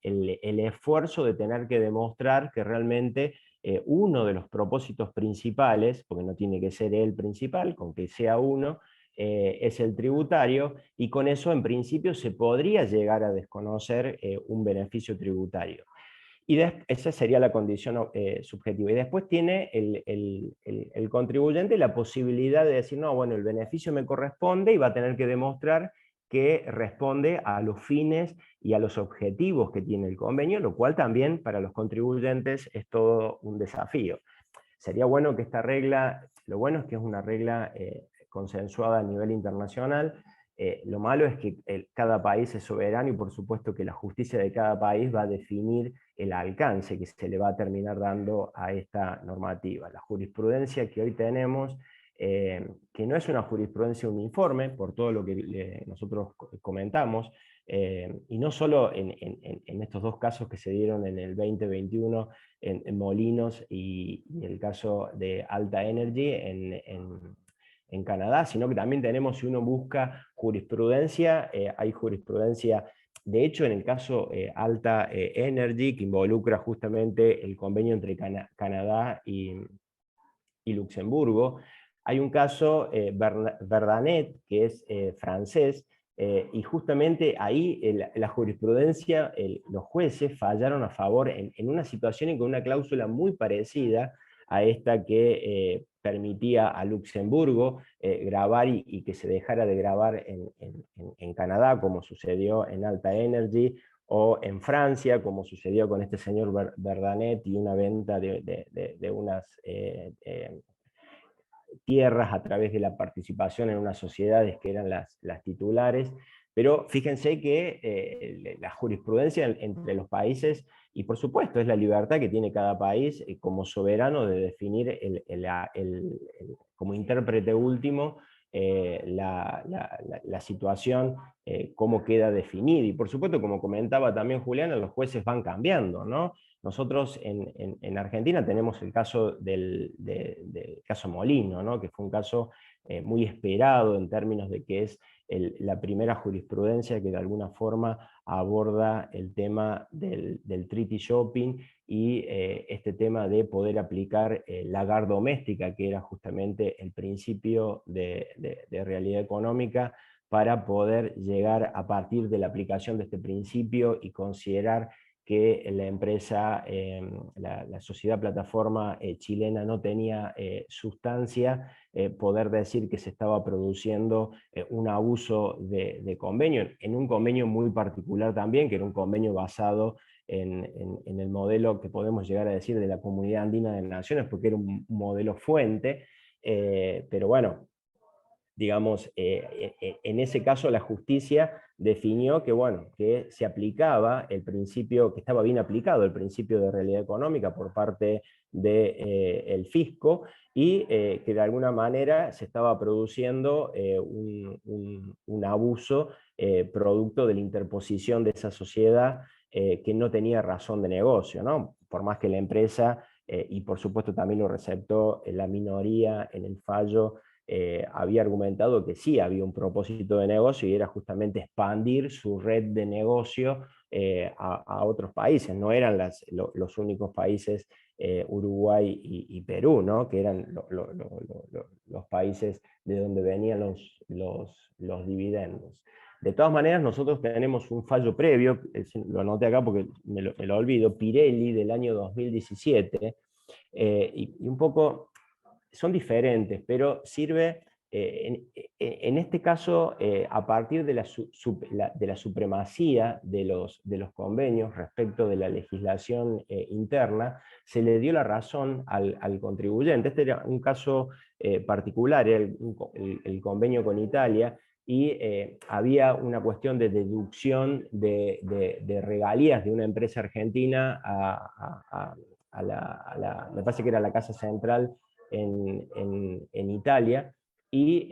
el esfuerzo de tener que demostrar que realmente uno de los propósitos principales, porque no tiene que ser el principal, con que sea uno, es el tributario, y con eso en principio se podría llegar a desconocer un beneficio tributario. Y esa sería la condición subjetiva. Y después tiene el contribuyente la posibilidad de decir, no, bueno, el beneficio me corresponde, y va a tener que demostrar que responde a los fines y a los objetivos que tiene el convenio, lo cual también para los contribuyentes es todo un desafío. Sería bueno que esta regla, lo bueno es que es una regla consensuada a nivel internacional. Lo malo es que cada país es soberano, y por supuesto que la justicia de cada país va a definir el alcance que se le va a terminar dando a esta normativa. La jurisprudencia que hoy tenemos, que no es una jurisprudencia uniforme, por todo lo que nosotros comentamos, y no solo en estos dos casos que se dieron en el 2021, en Molinos y el caso de Alta Energy en Canadá, sino que también tenemos, si uno busca jurisprudencia, hay jurisprudencia, de hecho en el caso Alta Energy, que involucra justamente el convenio entre Canadá y Luxemburgo, hay un caso Verdanet, que es francés, y justamente ahí la jurisprudencia, los jueces fallaron a favor en una situación y con una cláusula muy parecida a esta que permitía a Luxemburgo grabar y que se dejara de grabar en Canadá, como sucedió en Alta Energy, o en Francia, como sucedió con este señor Verdanet y una venta de unas tierras a través de la participación en unas sociedades que eran las titulares. Pero fíjense que la jurisprudencia entre los países, y por supuesto es la libertad que tiene cada país como soberano de definir como intérprete último la situación, cómo queda definida. Y por supuesto, como comentaba también Juliana, los jueces van cambiando, ¿no? Nosotros en Argentina tenemos el caso del caso Molino, ¿no? Que fue un caso muy esperado en términos de que es la primera jurisprudencia que de alguna forma aborda el tema del treaty shopping y este tema de poder aplicar la GAR doméstica, que era justamente el principio de realidad económica, para poder llegar a partir de la aplicación de este principio y considerar que la empresa, la sociedad plataforma chilena no tenía sustancia, poder decir que se estaba produciendo un abuso de convenio, en un convenio muy particular también, que era un convenio basado en el modelo que podemos llegar a decir de la Comunidad Andina de Naciones, porque era un modelo fuente, pero bueno, digamos, en ese caso la justicia definió que, bueno, que se aplicaba el principio, que estaba bien aplicado el principio de realidad económica por parte del fisco, y que de alguna manera se estaba produciendo un abuso producto de la interposición de esa sociedad que no tenía razón de negocio, ¿no? Por más que la empresa, y por supuesto también lo receptó la minoría en el fallo había argumentado que sí había un propósito de negocio y era justamente expandir su red de negocio a otros países. No eran los únicos países, Uruguay y Perú, ¿no? Que eran los países de donde venían los dividendos. De todas maneras, nosotros tenemos un fallo previo, lo anoté acá porque me lo olvido, Pirelli del año 2017, y un poco son diferentes, pero sirve, en este caso, a partir de la supremacía de los convenios respecto de la legislación interna, se le dio la razón al contribuyente. Este era un caso particular, era el convenio con Italia, y había una cuestión de deducción de regalías de una empresa argentina me parece que era la Casa Central en Italia, y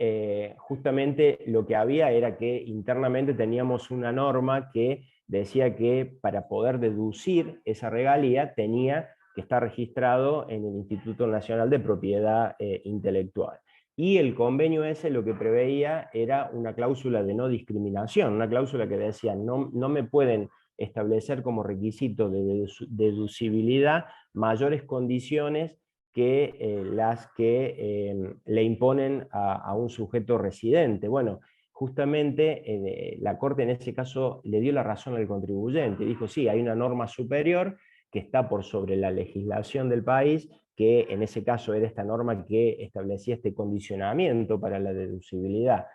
justamente lo que había era que internamente teníamos una norma que decía que para poder deducir esa regalía tenía que estar registrado en el Instituto Nacional de Propiedad Intelectual. Y el convenio ese lo que preveía era una cláusula de no discriminación, una cláusula que decía no me pueden establecer como requisito de deducibilidad mayores condiciones que las que le imponen a un sujeto residente. Bueno, justamente la Corte en ese caso le dio la razón al contribuyente, dijo sí, hay una norma superior que está por sobre la legislación del país, que en ese caso era esta norma que establecía este condicionamiento para la deducibilidad.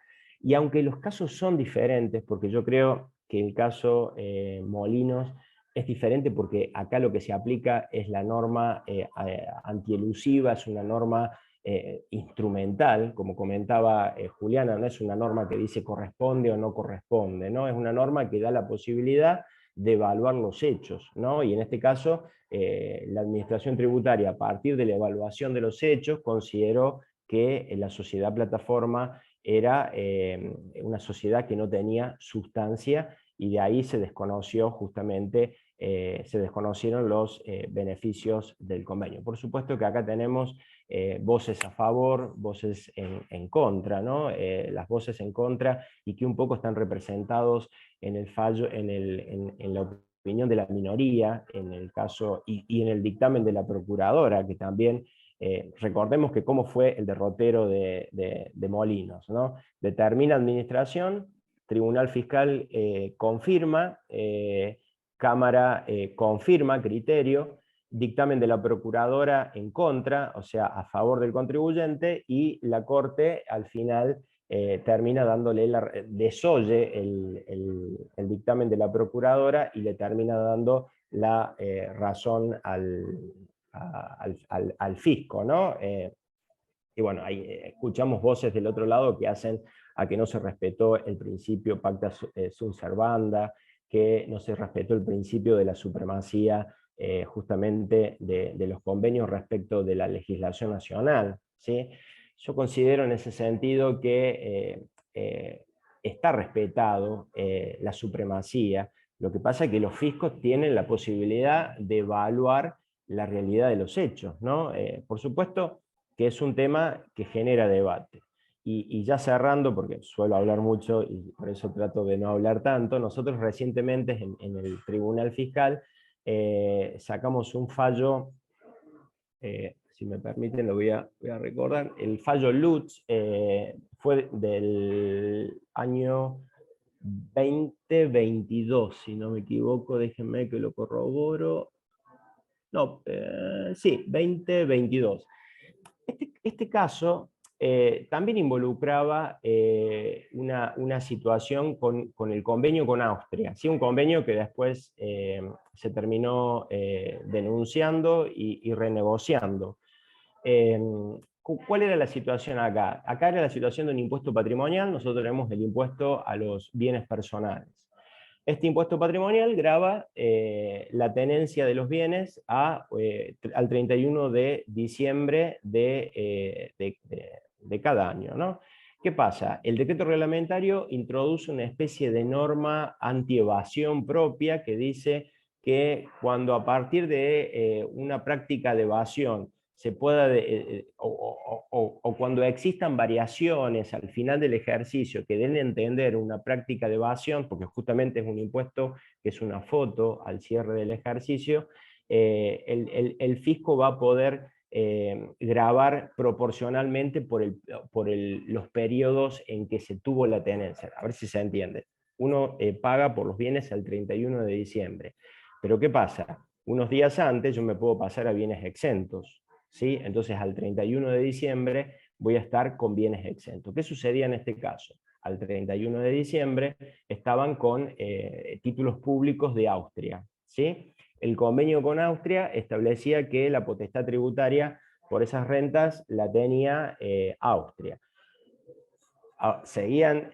Y aunque los casos son diferentes, porque yo creo que el caso Molinos es diferente porque acá lo que se aplica es la norma antielusiva, es una norma instrumental, como comentaba Juliana, no es una norma que dice corresponde o no corresponde, ¿no? Es una norma que da la posibilidad de evaluar los hechos, ¿no? Y en este caso, la Administración Tributaria, a partir de la evaluación de los hechos, consideró que la sociedad plataforma era una sociedad que no tenía sustancia, y de ahí se desconoció justamente, se desconocieron los beneficios del convenio. Por supuesto que acá tenemos voces a favor, voces en contra, ¿no? Las voces en contra, y que un poco están representados en el fallo, en la opinión de la minoría, en el caso, y en el dictamen de la Procuradora, que también, recordemos que cómo fue el derrotero de Molinos, ¿no? Determina administración, Tribunal Fiscal confirma, Cámara confirma criterio, dictamen de la Procuradora en contra, o sea, a favor del contribuyente, y la Corte al final termina dándole desoye el dictamen de la Procuradora y le termina dando la razón al fisco, ¿no? Y bueno, ahí escuchamos voces del otro lado que hacen a que no se respetó el principio pacta sunt servanda, que no se respetó el principio de la supremacía justamente de los convenios respecto de la legislación nacional, ¿sí? Yo considero en ese sentido que está respetado la supremacía. Lo que pasa es que los fiscos tienen la posibilidad de evaluar la realidad de los hechos, ¿no? Por supuesto que es un tema que genera debate. Y ya cerrando, porque suelo hablar mucho y por eso trato de no hablar tanto, nosotros recientemente en el Tribunal Fiscal sacamos un fallo, si me permiten lo voy a recordar, el fallo Lutz fue del año 2022, si no me equivoco, déjenme que lo corroboro. No, sí, 2022. Este caso también involucraba una situación con el convenio con Austria, ¿sí? Un convenio que después se terminó denunciando y renegociando. ¿Cuál era la situación acá? Acá era la situación de un impuesto patrimonial, nosotros tenemos el impuesto a los bienes personales. Este impuesto patrimonial grava la tenencia de los bienes al 31 de diciembre de cada año, ¿no? ¿Qué pasa? El decreto reglamentario introduce una especie de norma anti-evasión propia que dice que cuando a partir de una práctica de evasión se pueda, o cuando existan variaciones al final del ejercicio que den a entender una práctica de evasión, porque justamente es un impuesto que es una foto al cierre del ejercicio, el fisco va a poder grabar proporcionalmente por los periodos en que se tuvo la tenencia. A ver si se entiende. Uno paga por los bienes al 31 de diciembre. Pero ¿qué pasa? Unos días antes yo me puedo pasar a bienes exentos, ¿sí? Entonces al 31 de diciembre voy a estar con bienes exentos. ¿Qué sucedía en este caso? Al 31 de diciembre estaban con títulos públicos de Austria, ¿sí? El convenio con Austria establecía que la potestad tributaria por esas rentas la tenía Austria. Seguían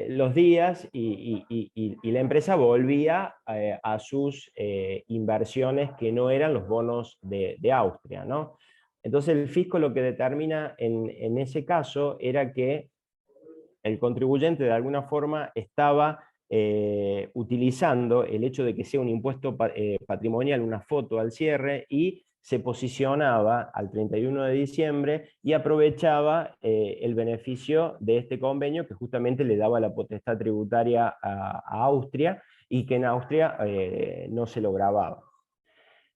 los días y la empresa volvía a sus inversiones que no eran los bonos de Austria, ¿no? Entonces el fisco lo que determina en ese caso era que el contribuyente de alguna forma estaba utilizando el hecho de que sea un impuesto patrimonial, una foto al cierre, y se posicionaba al 31 de diciembre y aprovechaba el beneficio de este convenio que justamente le daba la potestad tributaria a Austria y que en Austria no se lo grababa.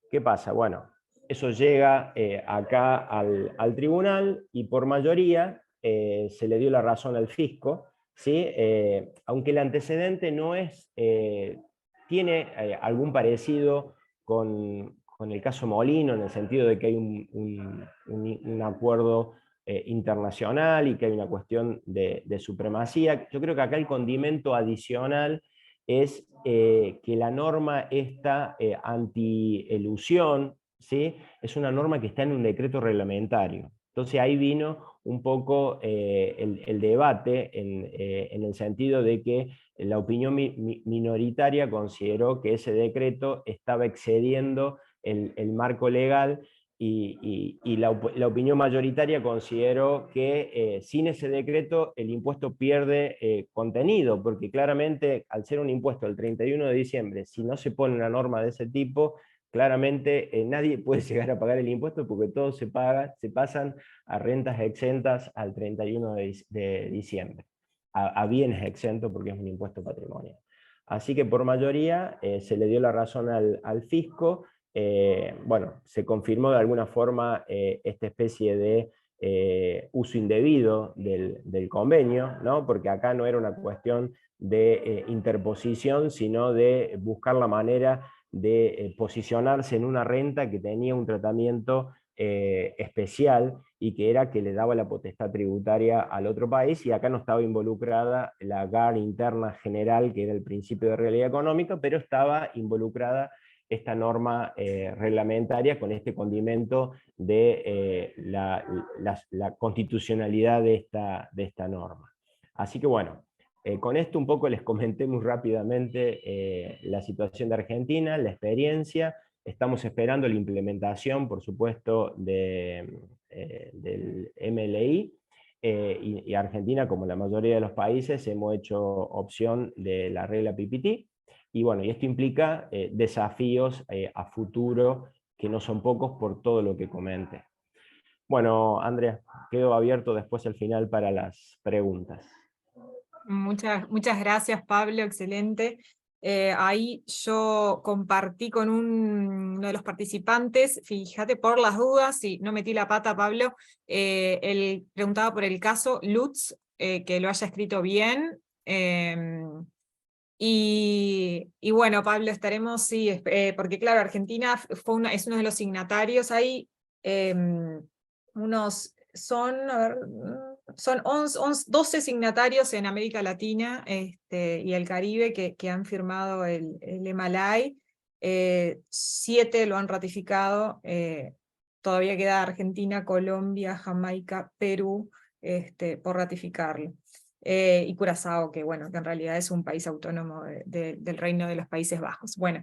¿Qué pasa? Bueno, eso llega acá al tribunal y por mayoría se le dio la razón al fisco, ¿sí? Aunque el antecedente no es, tiene algún parecido con el caso Molino, en el sentido de que hay un acuerdo internacional y que hay una cuestión de supremacía. Yo creo que acá el condimento adicional es que la norma esta anti-elusión, ¿sí? Es una norma que está en un decreto reglamentario. Entonces ahí vino un poco el debate en el sentido de que la opinión minoritaria consideró que ese decreto estaba excediendo el marco legal y la opinión mayoritaria consideró que sin ese decreto el impuesto pierde contenido, porque claramente al ser un impuesto el 31 de diciembre, si no se pone una norma de ese tipo, claramente nadie puede llegar a pagar el impuesto porque todos se pasan a rentas exentas al 31 de diciembre, a bienes exentos porque es un impuesto patrimonial. Así que por mayoría se le dio la razón al fisco. Bueno, se confirmó de alguna forma esta especie de uso indebido del convenio, ¿no? Porque acá no era una cuestión de interposición, sino de buscar la manera de posicionarse en una renta que tenía un tratamiento especial y que era que le daba la potestad tributaria al otro país, y acá no estaba involucrada la GAR interna general, que era el principio de realidad económica, pero estaba involucrada esta norma reglamentaria con este condimento de la constitucionalidad de esta norma. Así que bueno, con esto un poco les comenté muy rápidamente la situación de Argentina, la experiencia. Estamos esperando la implementación, por supuesto, del MLI, y Argentina, como la mayoría de los países, hemos hecho opción de la regla PPT. Y bueno, y esto implica desafíos a futuro que no son pocos por todo lo que comenté. Bueno, Andrea, quedo abierto después al final para las preguntas. Muchas gracias, Pablo, excelente. Ahí yo compartí con uno de los participantes, fíjate por las dudas, si no metí la pata, Pablo, él preguntaba por el caso Lutz, que lo haya escrito bien. Y bueno, Pablo, estaremos, sí, porque claro, Argentina es uno de los signatarios. Hay son 12 signatarios en América Latina y el Caribe que han firmado el MLI. 7 lo han ratificado. Todavía queda Argentina, Colombia, Jamaica, Perú por ratificarlo. Y Curazao, que bueno, que en realidad es un país autónomo del Reino de los Países Bajos. Bueno,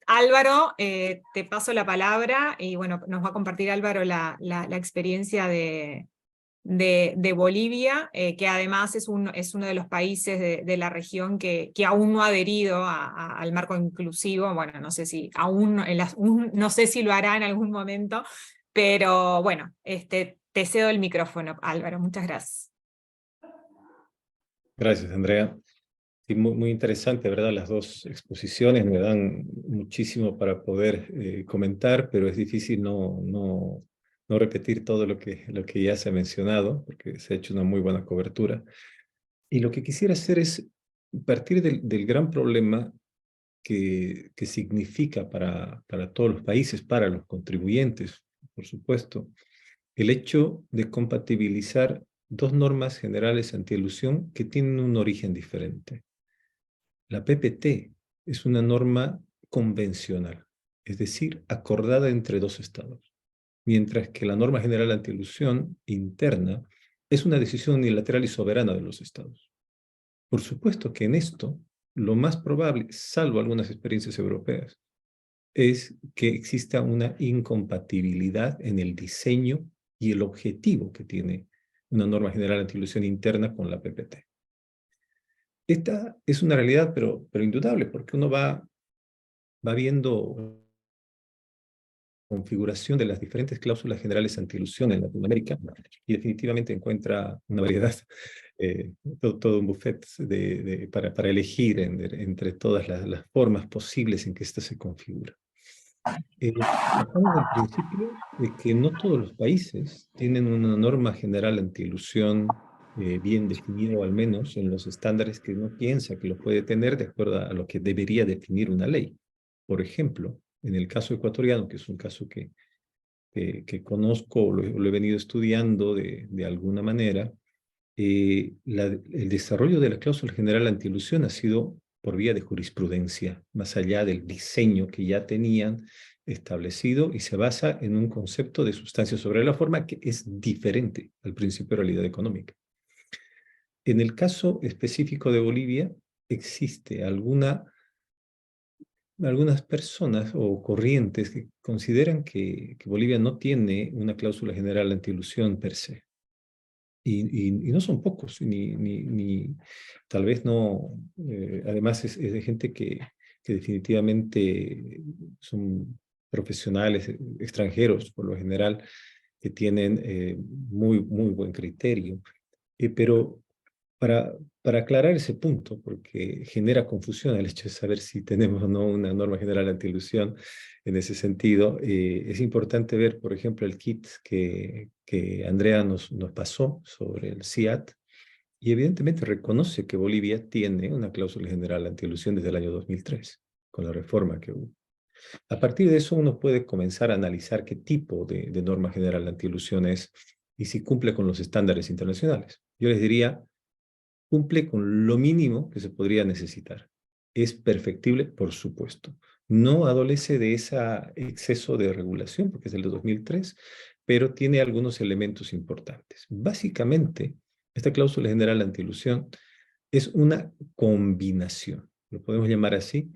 Álvaro, te paso la palabra, y bueno, nos va a compartir Álvaro la experiencia de de Bolivia, que además es uno de los países de la región que aún no ha adherido al marco inclusivo. Bueno, no sé si no sé si lo hará en algún momento, pero bueno, te cedo el micrófono, Álvaro. Muchas gracias. Gracias, Andrea. Sí, muy interesante, ¿verdad? Las dos exposiciones me dan muchísimo para poder comentar, pero es difícil no repetir todo lo que ya se ha mencionado, porque se ha hecho una muy buena cobertura. Y lo que quisiera hacer es partir del gran problema que significa para todos los países, para los contribuyentes, por supuesto, el hecho de compatibilizar dos normas generales antielusión que tienen un origen diferente. La PPT es una norma convencional, es decir, acordada entre dos estados, mientras que la norma general antielusión interna es una decisión unilateral y soberana de los estados. Por supuesto que en esto, lo más probable, salvo algunas experiencias europeas, es que exista una incompatibilidad en el diseño y el objetivo que tiene una norma general antielusión interna con la PPT. Esta es una realidad, pero indudable, porque uno va viendo configuración de las diferentes cláusulas generales antielusión en Latinoamérica y definitivamente encuentra una variedad, todo un buffet para elegir entre todas las formas posibles en que ésta se configura. Partamos del principio de que no todos los países tienen una norma general antielusión bien definida, o al menos en los estándares que uno piensa que lo puede tener de acuerdo a lo que debería definir una ley. Por ejemplo, en el caso ecuatoriano, que es un caso que conozco, lo he venido estudiando de alguna manera, el desarrollo de la cláusula general antielusión ha sido por vía de jurisprudencia, más allá del diseño que ya tenían establecido, y se basa en un concepto de sustancia sobre la forma que es diferente al principio de realidad económica. En el caso específico de Bolivia, existe algunas personas o corrientes que consideran que Bolivia no tiene una cláusula general antielusión per se. Y no son pocos, tal vez no, además es de gente que definitivamente son profesionales extranjeros, por lo general, que tienen muy buen criterio. Pero para aclarar ese punto, porque genera confusión el hecho de saber si tenemos o no una norma general antielusión en ese sentido, es importante ver, por ejemplo, el kit que Andrea nos pasó sobre el SIAT, y evidentemente reconoce que Bolivia tiene una cláusula general antielusión desde el año 2003, con la reforma que hubo. A partir de eso uno puede comenzar a analizar qué tipo de norma general antielusión es y si cumple con los estándares internacionales. Yo les diría, cumple con lo mínimo que se podría necesitar. ¿Es perfectible? Por supuesto. No adolece de ese exceso de regulación, porque es del 2003, pero tiene algunos elementos importantes. Básicamente, esta cláusula general antielusión es una combinación, lo podemos llamar así,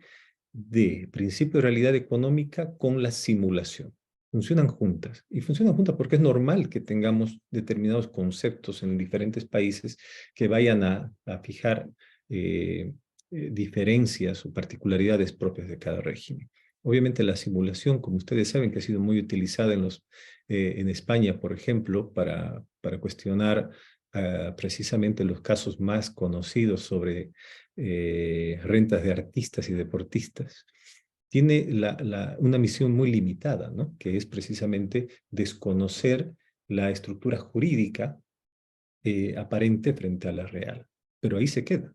de principio de realidad económica con la simulación. Funcionan juntas. Y funcionan juntas porque es normal que tengamos determinados conceptos en diferentes países que vayan a fijar diferencias o particularidades propias de cada régimen. Obviamente la simulación, como ustedes saben, que ha sido muy utilizada en España, por ejemplo, para cuestionar precisamente los casos más conocidos sobre rentas de artistas y deportistas, tiene una misión muy limitada, ¿no? Que es precisamente desconocer la estructura jurídica aparente frente a la real. Pero ahí se queda.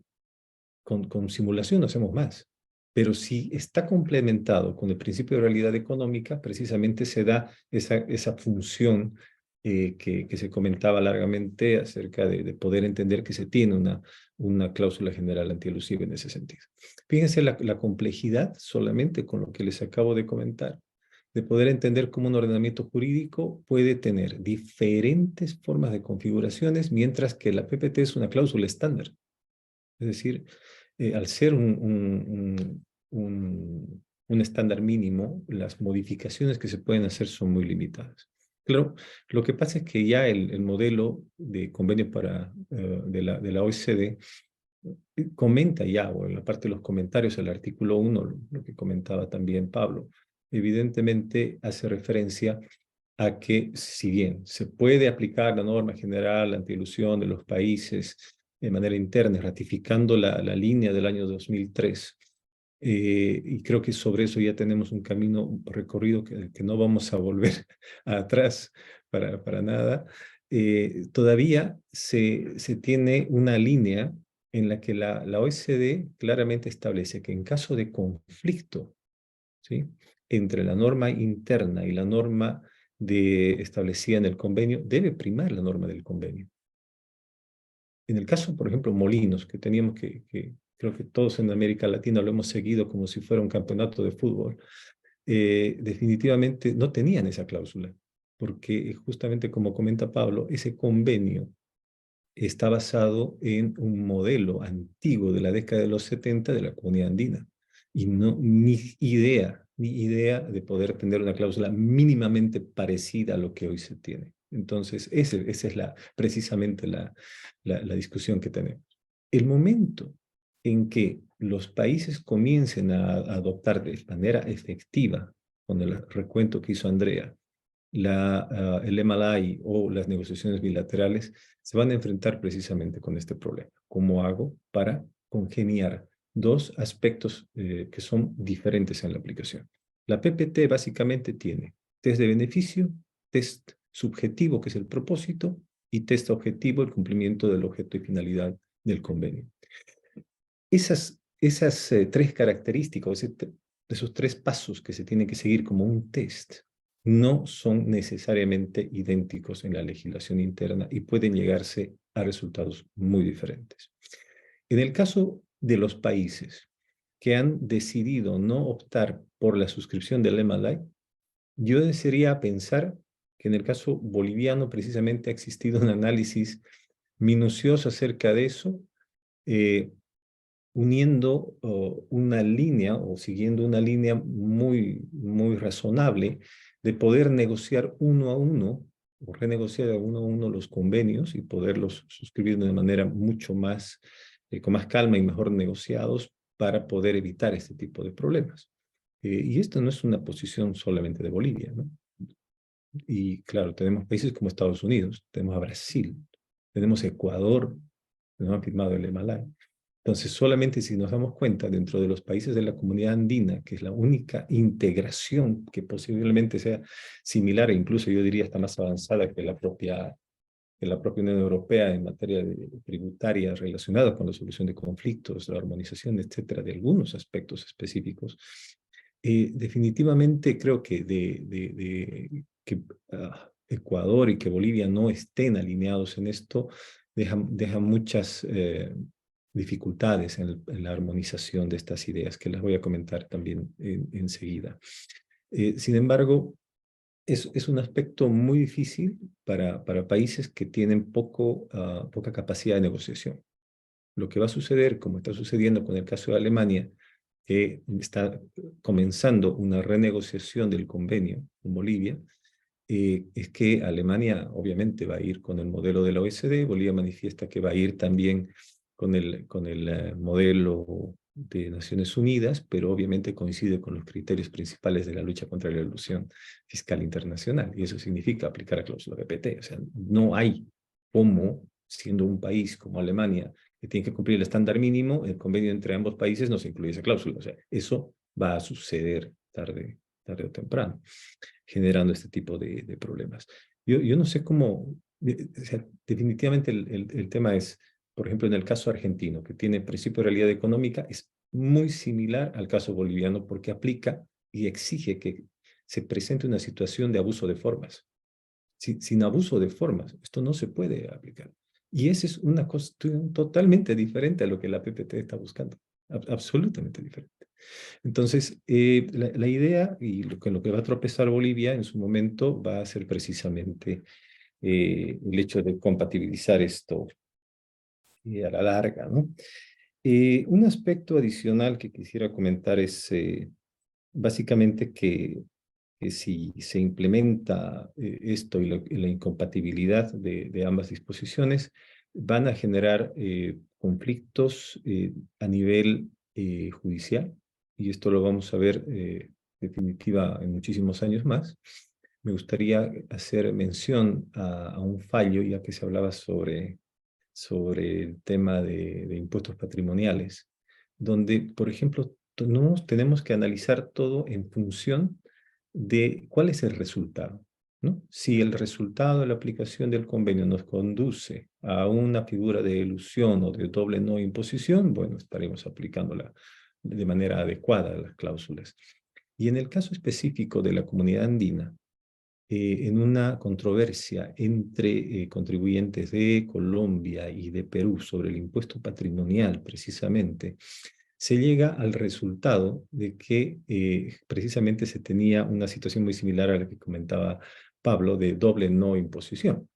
Con simulación no hacemos más. Pero si está complementado con el principio de realidad económica, precisamente se da esa función que se comentaba largamente acerca de poder entender que se tiene una cláusula general antielusiva en ese sentido. Fíjense la complejidad solamente con lo que les acabo de comentar, de poder entender cómo un ordenamiento jurídico puede tener diferentes formas de configuraciones, mientras que la PPT es una cláusula estándar. Es decir, al ser un estándar mínimo, las modificaciones que se pueden hacer son muy limitadas. Claro, lo que pasa es que ya el modelo de convenio de la OECD comenta ya, o en la parte de los comentarios, el artículo 1, lo que comentaba también Pablo, evidentemente hace referencia a que si bien se puede aplicar la norma general antielusión de los países de manera interna, ratificando la línea del año 2003, y creo que sobre eso ya tenemos un camino recorrido que no vamos a volver atrás para nada, todavía se tiene una línea en la que la OECD claramente establece que en caso de conflicto, ¿sí?, entre la norma interna y la norma establecida en el convenio, debe primar la norma del convenio. En el caso, por ejemplo, Molinos, que teníamos que creo que todos en América Latina lo hemos seguido como si fuera un campeonato de fútbol, definitivamente no tenían esa cláusula, porque justamente como comenta Pablo, ese convenio está basado en un modelo antiguo de la década de los 70 de la Comunidad Andina. Y no, ni idea de poder tener una cláusula mínimamente parecida a lo que hoy se tiene. Entonces, esa es precisamente la discusión que tenemos. El momento en que los países comiencen a adoptar de manera efectiva, con el recuento que hizo Andrea, el MLI o las negociaciones bilaterales, se van a enfrentar precisamente con este problema. ¿Cómo hago para congeniar dos aspectos que son diferentes en la aplicación? La PPT básicamente tiene test de beneficio, test subjetivo, que es el propósito, y test objetivo, el cumplimiento del objeto y finalidad del convenio. Esas tres características, esos tres pasos que se tienen que seguir como un test, no son necesariamente idénticos en la legislación interna y pueden llegarse a resultados muy diferentes. En el caso de los países que han decidido no optar por la suscripción del MLI, yo desearía pensar que en el caso boliviano precisamente ha existido un análisis minucioso acerca de eso, uniendo una línea o siguiendo una línea muy razonable de poder negociar uno a uno o renegociar uno a uno los convenios y poderlos suscribir de una manera mucho más, con más calma y mejor negociados para poder evitar este tipo de problemas. Y esto no es una posición solamente de Bolivia, ¿no? Y claro, tenemos países como Estados Unidos, tenemos a Brasil, tenemos Ecuador, que no han firmado el MLI. Entonces, solamente si nos damos cuenta dentro de los países de la comunidad andina, que es la única integración que posiblemente sea similar e incluso yo diría está más avanzada que la propia Unión Europea en materia tributaria relacionada con la solución de conflictos, la armonización, etcétera, de algunos aspectos específicos, definitivamente creo que que Ecuador y que Bolivia no estén alineados en esto deja muchas dificultades en la armonización de estas ideas, que las voy a comentar también enseguida. Sin embargo, es un aspecto muy difícil para países que tienen poca capacidad de negociación. Lo que va a suceder, como está sucediendo con el caso de Alemania, que está comenzando una renegociación del convenio con Bolivia, es que Alemania obviamente va a ir con el modelo de la OECD, Bolivia manifiesta que va a ir también con el modelo de Naciones Unidas, pero obviamente coincide con los criterios principales de la lucha contra la elusión fiscal internacional, y eso significa aplicar la cláusula PPT. O sea, no hay cómo, siendo un país como Alemania, que tiene que cumplir el estándar mínimo, el convenio entre ambos países no se incluye esa cláusula. O sea, eso va a suceder tarde o temprano, generando este tipo de problemas. Yo no sé cómo, o sea, definitivamente el tema es, por ejemplo, en el caso argentino, que tiene principio de realidad económica, es muy similar al caso boliviano porque aplica y exige que se presente una situación de abuso de formas. Sin abuso de formas, esto no se puede aplicar. Y esa es una cuestión totalmente diferente a lo que la PPT está buscando. Absolutamente diferente. Entonces, la idea y lo que va a tropezar Bolivia en su momento va a ser precisamente el hecho de compatibilizar esto a la larga, ¿no? Un aspecto adicional que quisiera comentar es básicamente que que si se implementa esto y la incompatibilidad de ambas disposiciones, van a generar conflictos a nivel judicial, y esto lo vamos a ver definitiva en muchísimos años más. Me gustaría hacer mención a un fallo, ya que se hablaba sobre el tema de impuestos patrimoniales, donde, por ejemplo, tenemos que analizar todo en función de cuál es el resultado, ¿no? Si el resultado de la aplicación del convenio nos conduce a una figura de elusión o de doble no imposición, bueno, estaremos aplicándola de manera adecuada a las cláusulas. Y en el caso específico de la comunidad andina, en una controversia entre contribuyentes de Colombia y de Perú sobre el impuesto patrimonial, precisamente, se llega al resultado de que precisamente se tenía una situación muy similar a la que comentaba Pablo, de doble no imposición.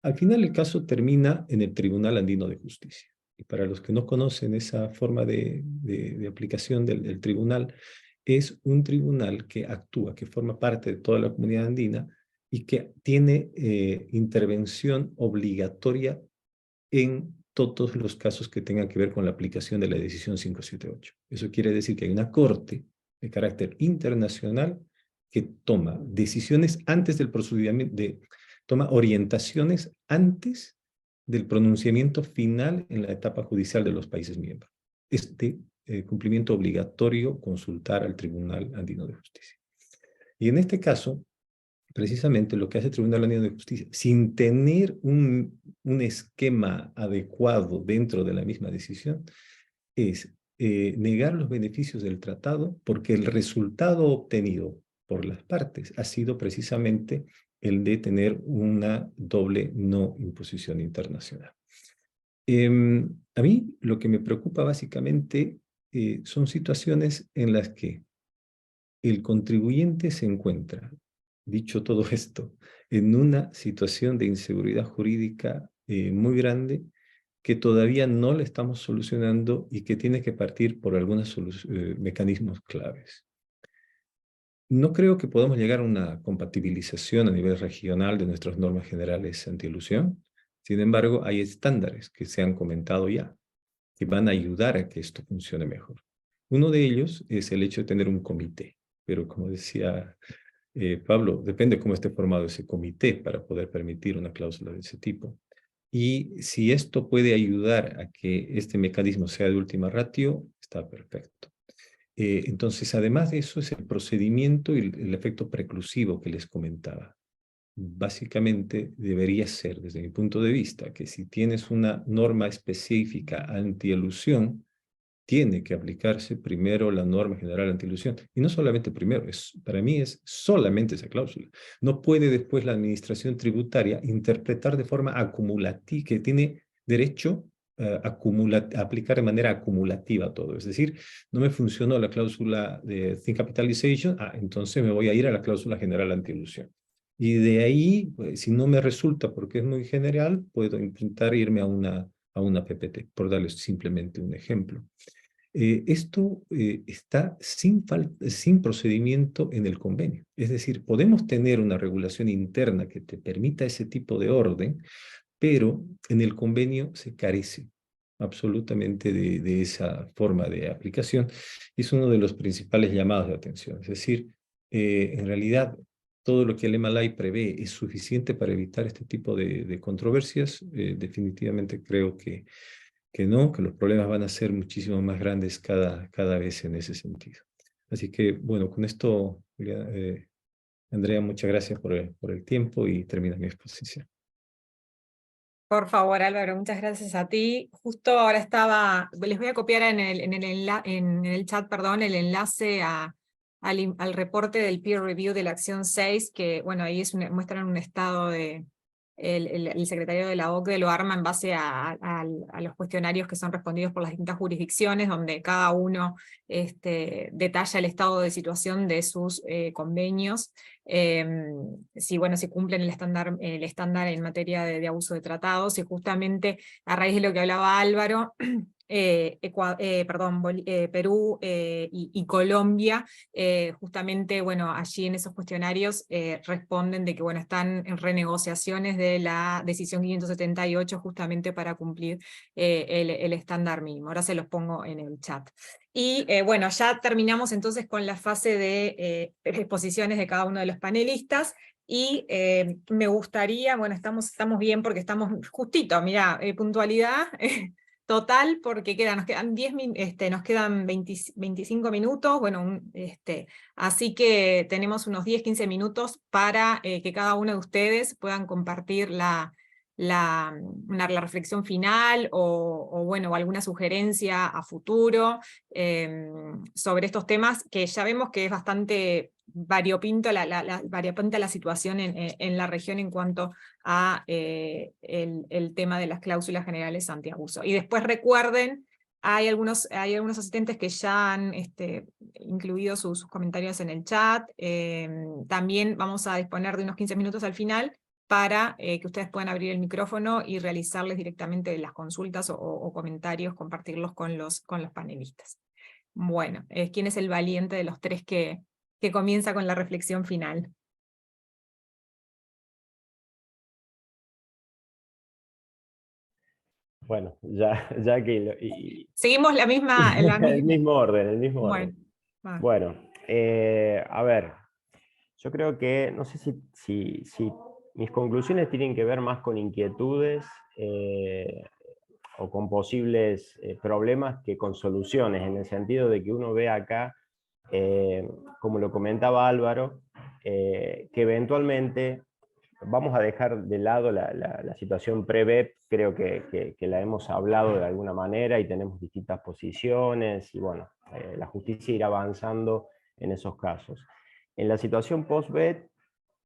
Al final el caso termina en el Tribunal Andino de Justicia. Y para los que no conocen esa forma de aplicación del tribunal, es un tribunal que actúa, que forma parte de toda la comunidad andina y que tiene intervención obligatoria en todos los casos que tengan que ver con la aplicación de la decisión 578. Eso quiere decir que hay una corte de carácter internacional que toma decisiones antes del procedimiento, toma orientaciones antes del pronunciamiento final en la etapa judicial de los países miembros. Cumplimiento obligatorio consultar al Tribunal Andino de Justicia. Y en este caso, precisamente lo que hace el Tribunal Andino de Justicia, sin tener un esquema adecuado dentro de la misma decisión, es negar los beneficios del tratado porque el resultado obtenido por las partes ha sido precisamente el de tener una doble no imposición internacional. A mí lo que me preocupa básicamente son situaciones en las que el contribuyente se encuentra, dicho todo esto, en una situación de inseguridad jurídica muy grande que todavía no le estamos solucionando y que tiene que partir por algunos mecanismos claves. No creo que podamos llegar a una compatibilización a nivel regional de nuestras normas generales antielusión. Sin embargo, hay estándares que se han comentado ya, que van a ayudar a que esto funcione mejor. Uno de ellos es el hecho de tener un comité, pero como decía Pablo, depende cómo esté formado ese comité para poder permitir una cláusula de ese tipo. Y si esto puede ayudar a que este mecanismo sea de última ratio, está perfecto. Entonces, además de eso, es el procedimiento y el efecto preclusivo que les comentaba. Básicamente debería ser, desde mi punto de vista, que si tienes una norma específica antielusión, tiene que aplicarse primero la norma general antielusión. Y no solamente primero, para mí es solamente esa cláusula. No puede después la administración tributaria interpretar de forma acumulativa, que tiene derecho a aplicar de manera acumulativa todo. Es decir, no me funcionó la cláusula de thin capitalization, entonces me voy a ir a la cláusula general antielusión. Y de ahí, pues, si no me resulta porque es muy general, puedo intentar irme a una PPT, por darles simplemente un ejemplo. Esto está sin procedimiento en el convenio. Es decir, podemos tener una regulación interna que te permita ese tipo de orden, pero en el convenio se carece absolutamente de esa forma de aplicación. Es uno de los principales llamados de atención. Es decir, en realidad, todo lo que el MLI prevé es suficiente para evitar este tipo de controversias. Definitivamente creo que no, que los problemas van a ser muchísimo más grandes cada vez en ese sentido. Así que, bueno, con esto, Andrea, muchas gracias por el tiempo y termina mi exposición. Por favor, Álvaro, muchas gracias a ti. Justo ahora les voy a copiar en el chat, perdón, el enlace al reporte del peer review de la acción 6, que bueno, ahí muestran un estado de, el secretario de la OCDE lo arma en base a los cuestionarios que son respondidos por las distintas jurisdicciones, donde cada uno detalla el estado de situación de sus convenios. si cumplen el estándar en materia de abuso de tratados, y justamente a raíz de lo que hablaba Álvaro, Perú y Colombia, justamente, allí en esos cuestionarios responden de que, están en renegociaciones de la decisión 578 justamente para cumplir el estándar mínimo. Ahora se los pongo en el chat. Y ya terminamos entonces con la fase de exposiciones de cada uno de los panelistas, y me gustaría, estamos bien porque estamos justito, mira, puntualidad total, porque nos quedan 25 minutos, así que tenemos unos 10-15 minutos para que cada uno de ustedes puedan compartir la reflexión final o alguna sugerencia a futuro sobre estos temas, que ya vemos que es bastante variopinta la situación en la región en cuanto a el tema de las cláusulas generales antiabuso. Y después recuerden, hay algunos asistentes que ya han incluido sus comentarios en el chat. También vamos a disponer de unos 15 minutos al final para que ustedes puedan abrir el micrófono y realizarles directamente las consultas o comentarios, compartirlos con los panelistas. Bueno, ¿quién es el valiente de los tres que comienza con la reflexión final? Bueno, ya que... Seguimos el mismo orden. Bueno, Bueno, a ver, yo creo que, no sé si mis conclusiones tienen que ver más con inquietudes o con posibles problemas que con soluciones, en el sentido de que uno ve acá, como lo comentaba Álvaro, que eventualmente vamos a dejar de lado la situación pre-BEP, creo que la hemos hablado de alguna manera y tenemos distintas posiciones, y bueno, la justicia irá avanzando en esos casos. En la situación post-BEP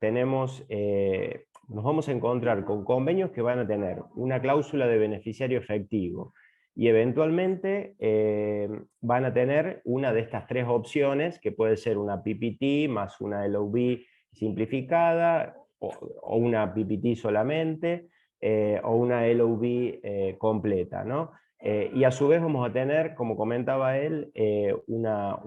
nos vamos a encontrar con convenios que van a tener una cláusula de beneficiario efectivo, y eventualmente van a tener una de estas tres opciones, que puede ser una PPT más una LOB simplificada, o una PPT solamente, o una LOB completa, ¿no? Y a su vez vamos a tener, como comentaba él, una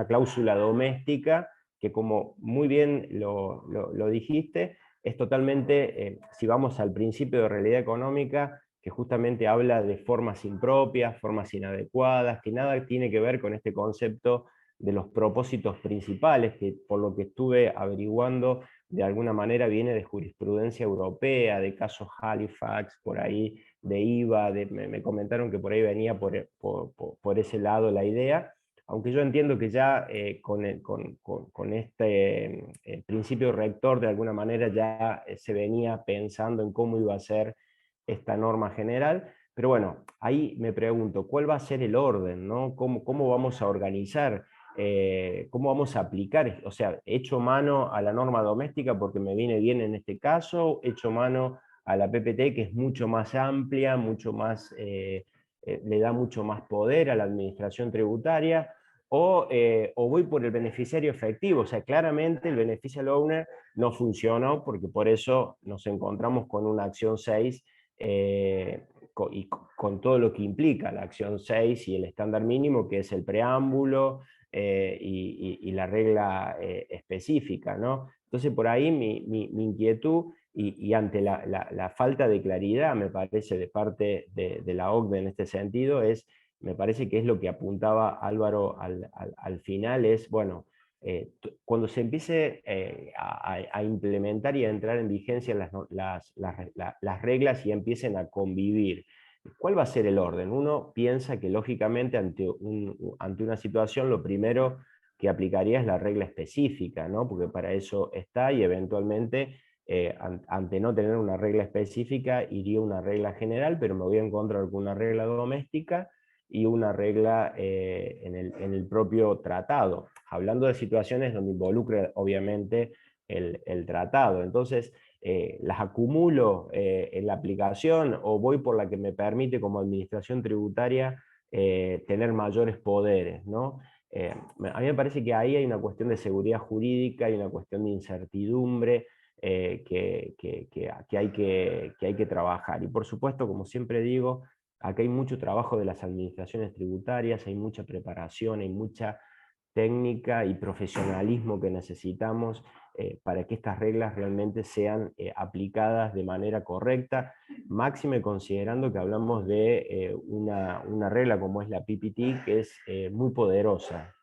cláusula doméstica, que como muy bien lo dijiste, es totalmente, si vamos al principio de realidad económica, que justamente habla de formas impropias, formas inadecuadas, que nada tiene que ver con este concepto de los propósitos principales, que por lo que estuve averiguando, de alguna manera viene de jurisprudencia europea, de casos Halifax, por ahí, de IVA, me comentaron que por ahí venía por ese lado la idea, aunque yo entiendo que ya con este principio rector de alguna manera ya se venía pensando en cómo iba a ser esta norma general, pero bueno, ahí me pregunto, ¿cuál va a ser el orden, ¿no? ¿Cómo vamos a organizar? ¿Cómo vamos a aplicar? O sea, ¿echo mano a la norma doméstica porque me viene bien en este caso? ¿Echo mano a la PPT, que es mucho más amplia, mucho más, le da mucho más poder a la administración tributaria? O voy por el beneficiario efectivo? O sea, claramente el beneficial owner no funcionó, porque por eso nos encontramos con una acción 6, y con todo lo que implica la acción 6 y el estándar mínimo, que es el preámbulo, y la regla específica, ¿no? Entonces por ahí mi inquietud, y ante la falta de claridad, me parece, de parte de la OCDE en este sentido, me parece que es lo que apuntaba Álvaro al final, es, bueno, cuando se empiece a implementar y a entrar en vigencia las reglas y empiecen a convivir, ¿cuál va a ser el orden? Uno piensa que lógicamente ante una situación lo primero que aplicaría es la regla específica, ¿no? Porque para eso está, y eventualmente ante no tener una regla específica iría una regla general, pero me voy a encontrar con una regla doméstica y una regla en el propio tratado, hablando de situaciones donde involucre obviamente el tratado. Entonces, las acumulo en la aplicación, o voy por la que me permite como administración tributaria tener mayores poderes, ¿no? A mí me parece que ahí hay una cuestión de seguridad jurídica, hay una cuestión de incertidumbre que hay que trabajar. Y por supuesto, como siempre digo, acá hay mucho trabajo de las administraciones tributarias, hay mucha preparación, hay mucha técnica y profesionalismo que necesitamos para que estas reglas realmente sean aplicadas de manera correcta, máxime considerando que hablamos de una regla como es la PPT, que es muy poderosa.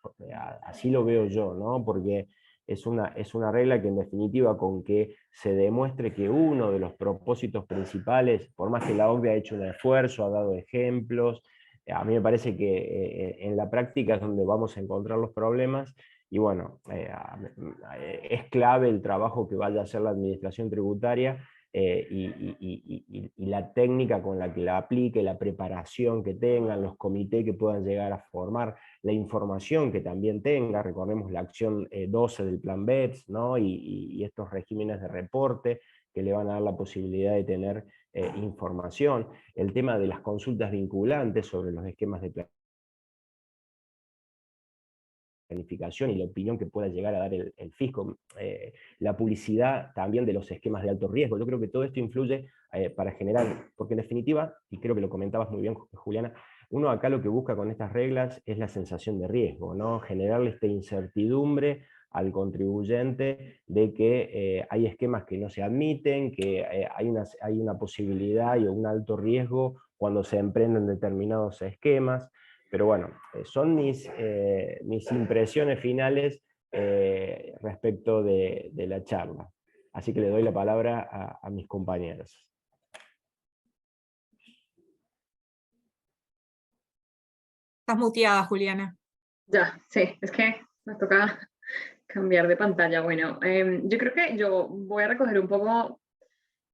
Así lo veo yo, ¿no? Porque es una regla que en definitiva, con que se demuestre que uno de los propósitos principales, por más que la OCDE ha hecho un esfuerzo, ha dado ejemplos, a mí me parece que en la práctica es donde vamos a encontrar los problemas, y bueno, es clave el trabajo que vaya a hacer la administración tributaria y la técnica con la que la aplique, la preparación que tengan, los comités que puedan llegar a formar, la información que también tenga. Recordemos la acción 12 del plan BEPS, ¿no? Y estos regímenes de reporte que le van a dar la posibilidad de tener información, el tema de las consultas vinculantes sobre los esquemas de planificación y la opinión que pueda llegar a dar el fisco, la publicidad también de los esquemas de alto riesgo. Yo creo que todo esto influye para generar, porque en definitiva, y creo que lo comentabas muy bien, Juliana, uno acá lo que busca con estas reglas es la sensación de riesgo, ¿no? Generarle esta incertidumbre al contribuyente de que hay esquemas que no se admiten, que hay una posibilidad y un alto riesgo cuando se emprenden determinados esquemas. Pero bueno, son mis impresiones finales respecto de la charla. Así que le doy la palabra a mis compañeros. Estás muteada, Juliana. Ya, sí, es que me toca cambiar de pantalla. Bueno, yo creo que yo voy a recoger un poco,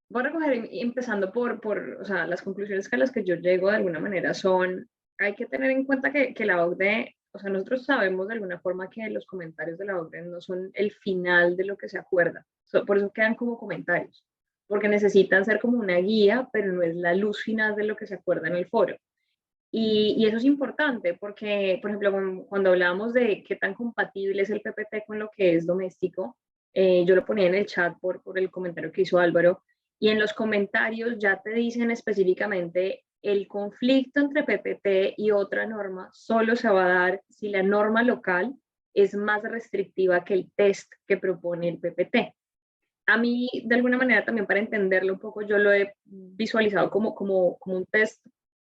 voy a recoger empezando o sea, las conclusiones a las que yo llego de alguna manera son, hay que tener en cuenta que la OCDE, o sea, nosotros sabemos de alguna forma que los comentarios de la OCDE no son el final de lo que se acuerda, por eso quedan como comentarios, porque necesitan ser como una guía, pero no es la luz final de lo que se acuerda en el foro. Y eso es importante porque, por ejemplo, cuando hablábamos de qué tan compatible es el PPT con lo que es doméstico, yo lo ponía en el chat por el comentario que hizo Álvaro, y en los comentarios ya te dicen específicamente el conflicto entre PPT y otra norma solo se va a dar si la norma local es más restrictiva que el test que propone el PPT. A mí, de alguna manera, también para entenderlo un poco, yo lo he visualizado como un test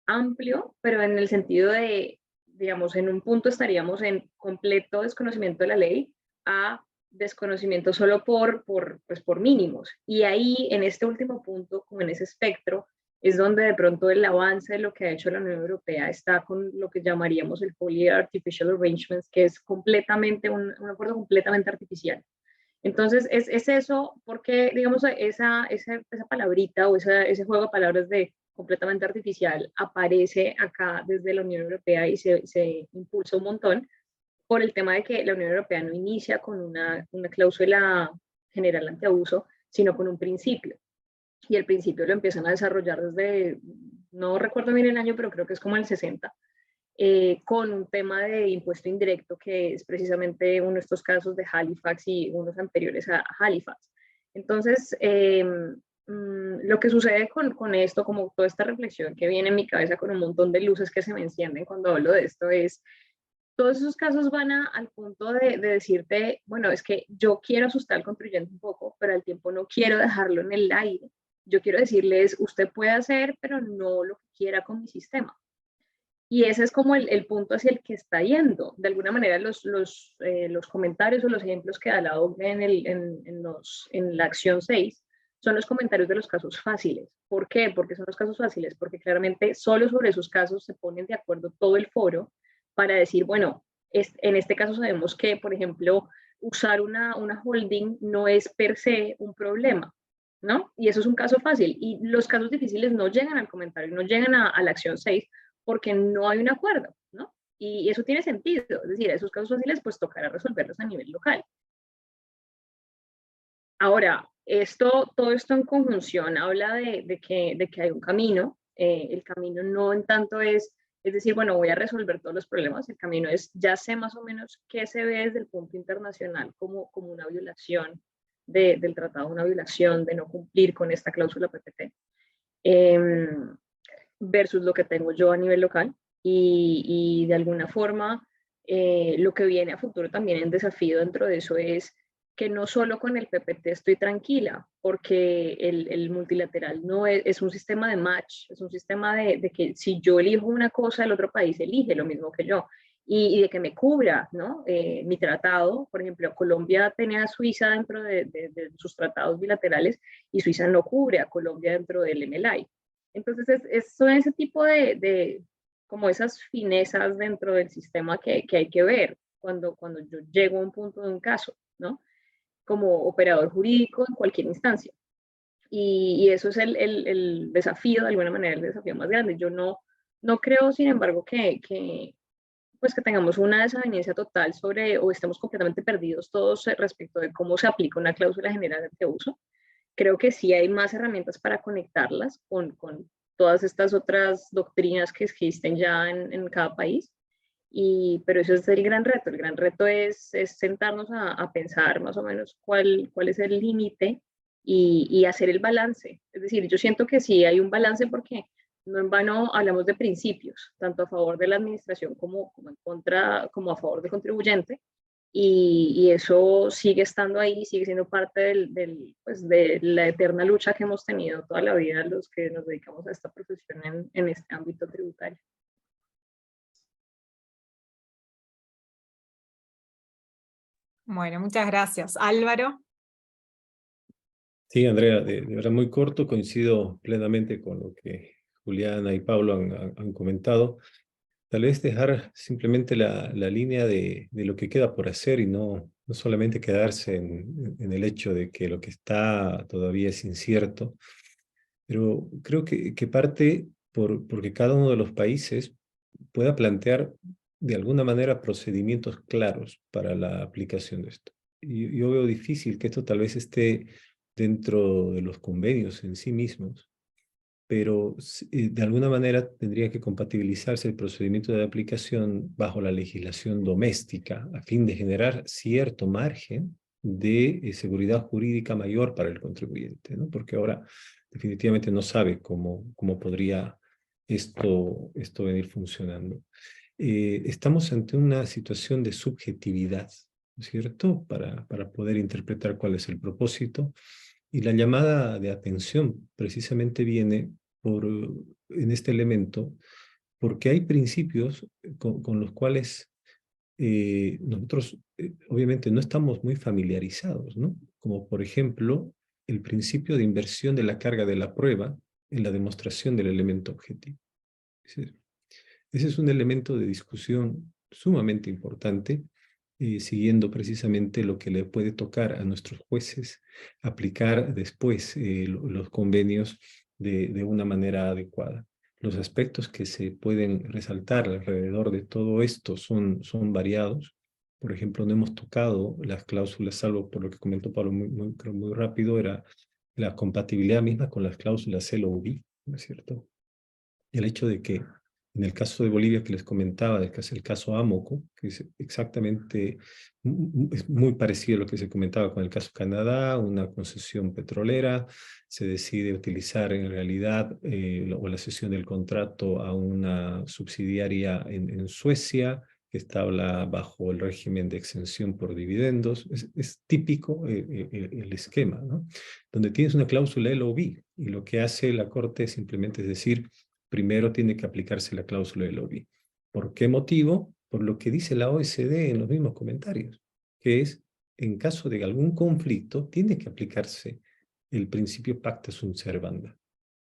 amplio, pero en el sentido de, digamos, en un punto estaríamos en completo desconocimiento de la ley a desconocimiento solo pues por mínimos. Y ahí, en este último punto, como en ese espectro, es donde de pronto el avance de lo que ha hecho la Unión Europea está con lo que llamaríamos el Poly Artificial Arrangements, que es completamente un acuerdo completamente artificial. Entonces, es eso, porque, digamos, esa palabrita o ese juego de palabras de completamente artificial aparece acá desde la Unión Europea y se impulsa un montón por el tema de que la Unión Europea no inicia con una cláusula general antiabuso, sino con un principio. Y el principio lo empiezan a desarrollar desde, no recuerdo bien el año, pero creo que es como el 60, con un tema de impuesto indirecto que es precisamente uno de estos casos de Halifax y unos anteriores a Halifax. Entonces, lo que sucede con esto, como toda esta reflexión que viene en mi cabeza con un montón de luces que se me encienden cuando hablo de esto es, todos esos casos van al punto de decirte, bueno, es que yo quiero asustar al contribuyente un poco, pero al tiempo no quiero dejarlo en el aire. Yo quiero decirles, usted puede hacer, pero no lo que quiera con mi sistema. Y ese es como el punto hacia el que está yendo. De alguna manera, los comentarios o los ejemplos que da la OCDE en la acción 6 son los comentarios de los casos fáciles. ¿Por qué? Porque son los casos fáciles, porque claramente solo sobre esos casos se ponen de acuerdo todo el foro para decir, bueno, en este caso sabemos que, por ejemplo, usar una holding no es per se un problema, ¿no? Y eso es un caso fácil. Y los casos difíciles no llegan al comentario, no llegan a la acción 6, porque no hay un acuerdo, ¿no? Y eso tiene sentido, es decir, esos casos fáciles pues tocará resolverlos a nivel local. Ahora, todo esto en conjunción habla de que hay un camino, el camino no en tanto es es decir, bueno, voy a resolver todos los problemas. El camino es, ya sé más o menos qué se ve desde el punto internacional como una violación del tratado, una violación de no cumplir con esta cláusula PPT, versus lo que tengo yo a nivel local. Y de alguna forma, lo que viene a futuro también en desafío dentro de eso es que no solo con el PPT estoy tranquila, porque el multilateral no es un sistema de match, es un sistema de que si yo elijo una cosa, el otro país elige lo mismo que yo, y de que me cubra, ¿no? Mi tratado, por ejemplo, Colombia tenía a Suiza dentro de sus tratados bilaterales y Suiza no cubre a Colombia dentro del MLI. Entonces, son ese tipo como esas finezas dentro del sistema que hay que ver cuando yo llego a un punto de un caso, ¿no? Como operador jurídico en cualquier instancia. Y eso es el desafío, de alguna manera, el desafío más grande. Yo no creo, sin embargo, pues que tengamos una desaveniencia total sobre, o estemos completamente perdidos todos respecto de cómo se aplica una cláusula general de uso. Creo que sí hay más herramientas para conectarlas con todas estas otras doctrinas que existen ya en cada país. Pero eso es el gran reto. El gran reto es sentarnos a pensar más o menos cuál es el límite y hacer el balance. Es decir, yo siento que sí hay un balance porque no en vano hablamos de principios, tanto a favor de la administración como en contra, como a favor del contribuyente. Y eso sigue estando ahí, sigue siendo parte pues de la eterna lucha que hemos tenido toda la vida los que nos dedicamos a esta profesión en este ámbito tributario. Bueno, muchas gracias. Álvaro. Sí, Andrea, de verdad muy corto, coincido plenamente con lo que Juliana y Pablo han comentado. Tal vez dejar simplemente la línea de lo que queda por hacer y no solamente quedarse en el hecho de que lo que está todavía es incierto, pero creo que parte porque cada uno de los países pueda plantear de alguna manera procedimientos claros para la aplicación de esto. Y yo veo difícil que esto tal vez esté dentro de los convenios en sí mismos, pero de alguna manera tendría que compatibilizarse el procedimiento de aplicación bajo la legislación doméstica a fin de generar cierto margen de seguridad jurídica mayor para el contribuyente, ¿no? Porque ahora definitivamente no sabe cómo podría esto venir funcionando. Estamos ante una situación de subjetividad, ¿no es cierto? Para poder interpretar cuál es el propósito. Y la llamada de atención precisamente viene en este elemento, porque hay principios con los cuales nosotros obviamente no estamos muy familiarizados, ¿no? Como por ejemplo el principio de inversión de la carga de la prueba en la demostración del elemento objetivo. Ese es un elemento de discusión sumamente importante, siguiendo precisamente lo que le puede tocar a nuestros jueces aplicar después los convenios de una manera adecuada. Los aspectos que se pueden resaltar alrededor de todo esto son variados. Por ejemplo, no hemos tocado las cláusulas, salvo por lo que comentó Pablo muy rápido, era la compatibilidad misma con las cláusulas LOB, ¿no es cierto? El hecho de que en el caso de Bolivia que les comentaba, el caso Amoco, que es exactamente, es muy parecido a lo que se comentaba con el caso Canadá, una concesión petrolera, se decide utilizar en realidad o la cesión del contrato a una subsidiaria en Suecia, que está bajo el régimen de exención por dividendos. Es típico el esquema, ¿no? Donde tienes una cláusula LOB y lo que hace la Corte simplemente es decir, primero tiene que aplicarse la cláusula de LOB. ¿Por qué motivo? Por lo que dice la OECD en los mismos comentarios, que es, en caso de algún conflicto, tiene que aplicarse el principio pacta sunt servanda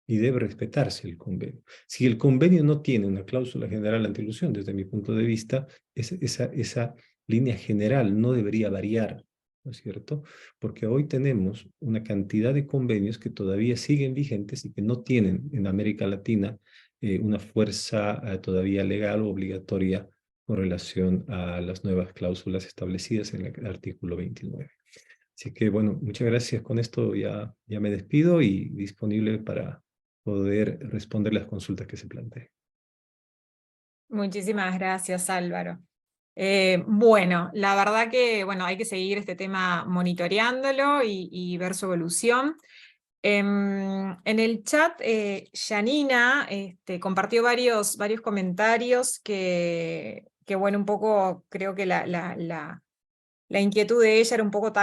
y debe respetarse el convenio. Si el convenio no tiene una cláusula general anti-elusión, desde mi punto de vista, esa línea general no debería variar, ¿no es cierto? Porque hoy tenemos una cantidad de convenios que todavía siguen vigentes y que no tienen en América Latina una fuerza todavía legal o obligatoria con relación a las nuevas cláusulas establecidas en el artículo 29. Así que, bueno, muchas gracias. Con esto ya me despido y disponible para poder responder las consultas que se planteen. Muchísimas gracias, Álvaro. Bueno, la verdad que bueno, hay que seguir este tema monitoreándolo y ver su evolución. En el chat, Janina compartió varios comentarios que bueno, un poco creo que la inquietud de ella era un poco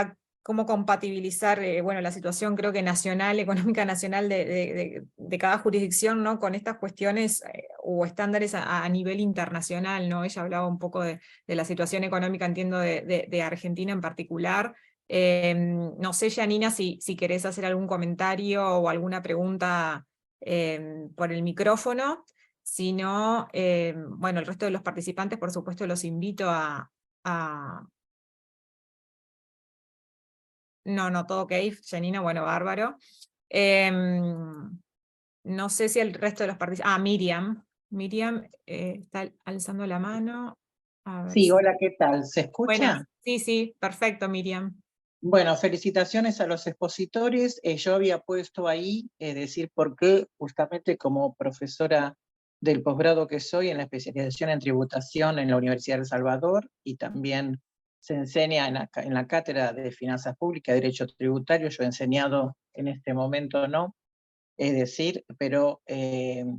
cómo compatibilizar bueno, la situación creo que nacional, económica nacional de cada jurisdicción, ¿no? Con estas cuestiones o estándares a nivel internacional, ¿no? Ella hablaba un poco de la situación económica, entiendo, de Argentina en particular. No sé, Janina, si querés hacer algún comentario o alguna pregunta por el micrófono. Si no, bueno, el resto de los participantes, por supuesto, los invito a... No, todo ok, Janina, bueno, bárbaro. No sé si el resto de los participantes... Miriam está alzando la mano. A ver Sí, hola, ¿qué tal? ¿Se Buenas, escucha? sí, perfecto, Miriam. Bueno, felicitaciones a los expositores. Yo había puesto ahí, decir por qué, justamente como profesora del posgrado que soy en la especialización en tributación en la Universidad de El Salvador, y también se enseña en la cátedra de Finanzas Públicas, Derecho Tributario. Yo he enseñado en este momento, no, es decir, pero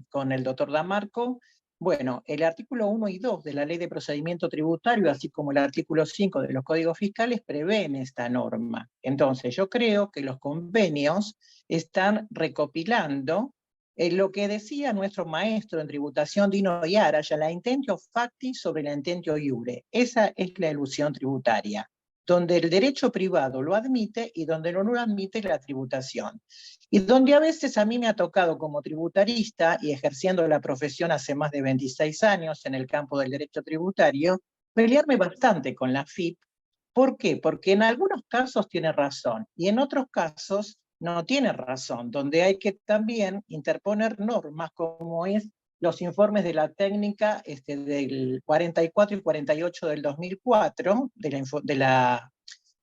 con el doctor Damarco. Bueno, el artículo 1 y 2 de la Ley de Procedimiento Tributario, así como el artículo 5 de los códigos fiscales, prevén esta norma. Entonces, yo creo que los convenios están recopilando lo que decía nuestro maestro en tributación, Dino Yara, ya la intentio facti sobre la intentio iure. Esa es la elusión tributaria, donde el derecho privado lo admite y donde no lo admite la tributación. Y donde a veces a mí me ha tocado como tributarista, y ejerciendo la profesión hace más de 26 años en el campo del derecho tributario, pelearme bastante con la FIP. ¿Por qué? Porque en algunos casos tiene razón y en otros casos no tiene razón, donde hay que también interponer normas como es los informes de la técnica del 44 y 48 del 2004, de la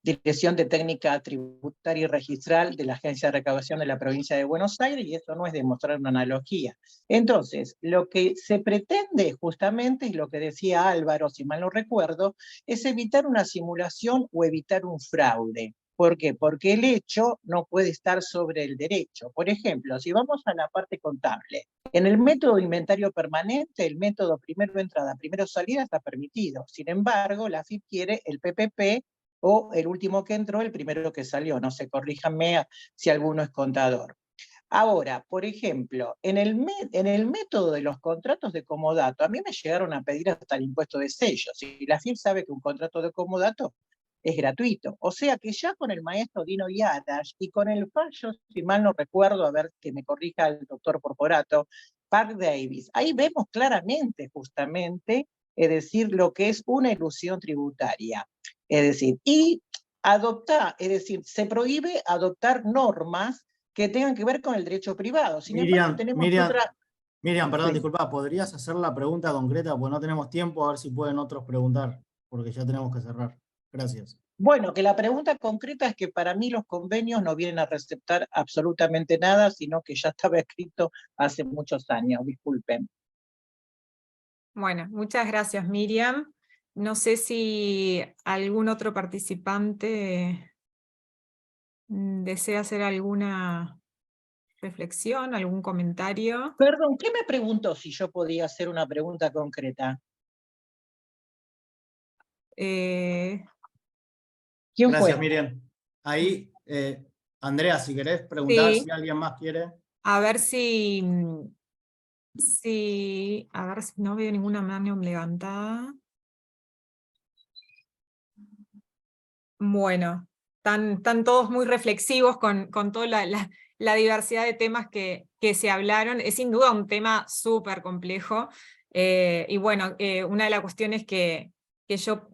Dirección de Técnica Tributaria y Registral de la Agencia de Recaudación de la Provincia de Buenos Aires, y eso no es demostrar una analogía. Entonces, lo que se pretende justamente, y lo que decía Álvaro, si mal no recuerdo, es evitar una simulación o evitar un fraude. ¿Por qué? Porque el hecho no puede estar sobre el derecho. Por ejemplo, si vamos a la parte contable, en el método de inventario permanente, el método primero entrada, primero salida está permitido. Sin embargo, la FIP quiere el PPP, o el último que entró, el primero que salió. No sé, corríjanme si alguno es contador. Ahora, por ejemplo, en el método de los contratos de comodato, a mí me llegaron a pedir hasta el impuesto de sellos, y la FIP sabe que un contrato de comodato es gratuito. O sea que ya con el maestro Dino Yadash y con el fallo, si mal no recuerdo, a ver que me corrija el doctor Porporato, Park Davis, ahí vemos claramente justamente, es decir, lo que es una ilusión tributaria. Es decir, es decir, se prohíbe adoptar normas que tengan que ver con el derecho privado. Sin embargo, tenemos Miriam, perdón, Sí. disculpa, ¿podrías hacer la pregunta concreta? Porque no tenemos tiempo, a ver si pueden otros preguntar, porque ya tenemos que cerrar. Gracias. Bueno, que la pregunta concreta es que para mí los convenios no vienen a receptar absolutamente nada, sino que ya estaba escrito hace muchos años, disculpen. Bueno, muchas gracias, Miriam. No sé si algún otro participante desea hacer alguna reflexión, algún comentario. Perdón, ¿qué me preguntó si yo podía hacer una pregunta concreta? ¿Quién Gracias, fue? Miriam. Ahí, Andrea, si querés preguntar Sí. si alguien más quiere. A ver si no veo ninguna mano levantada. Bueno, están todos muy reflexivos con toda la diversidad de temas que se hablaron. Es sin duda un tema súper complejo. Y bueno, una de las cuestiones que yo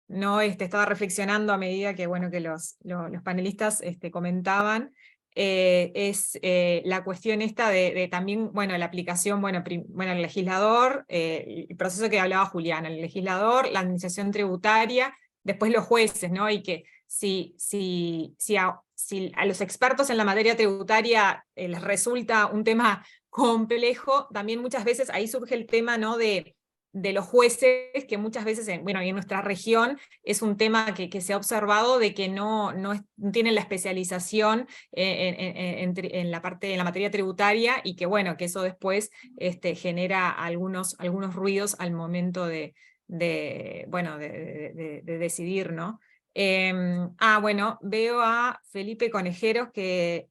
no estaba reflexionando a medida que, bueno, que los panelistas comentaban, es la cuestión esta de también, bueno, la aplicación, bueno, el legislador, el proceso que hablaba Juliana, el legislador, la administración tributaria, después los jueces, ¿no? Y que si a los expertos en la materia tributaria les resulta un tema complejo. También muchas veces ahí surge el tema, ¿no?, de los jueces, que muchas veces, bueno, y en nuestra región es un tema que se ha observado de que no tienen la especialización en la materia tributaria, y que bueno, que eso después genera algunos ruidos al momento de decidir, ¿no? Bueno, veo a Felipe Conejeros que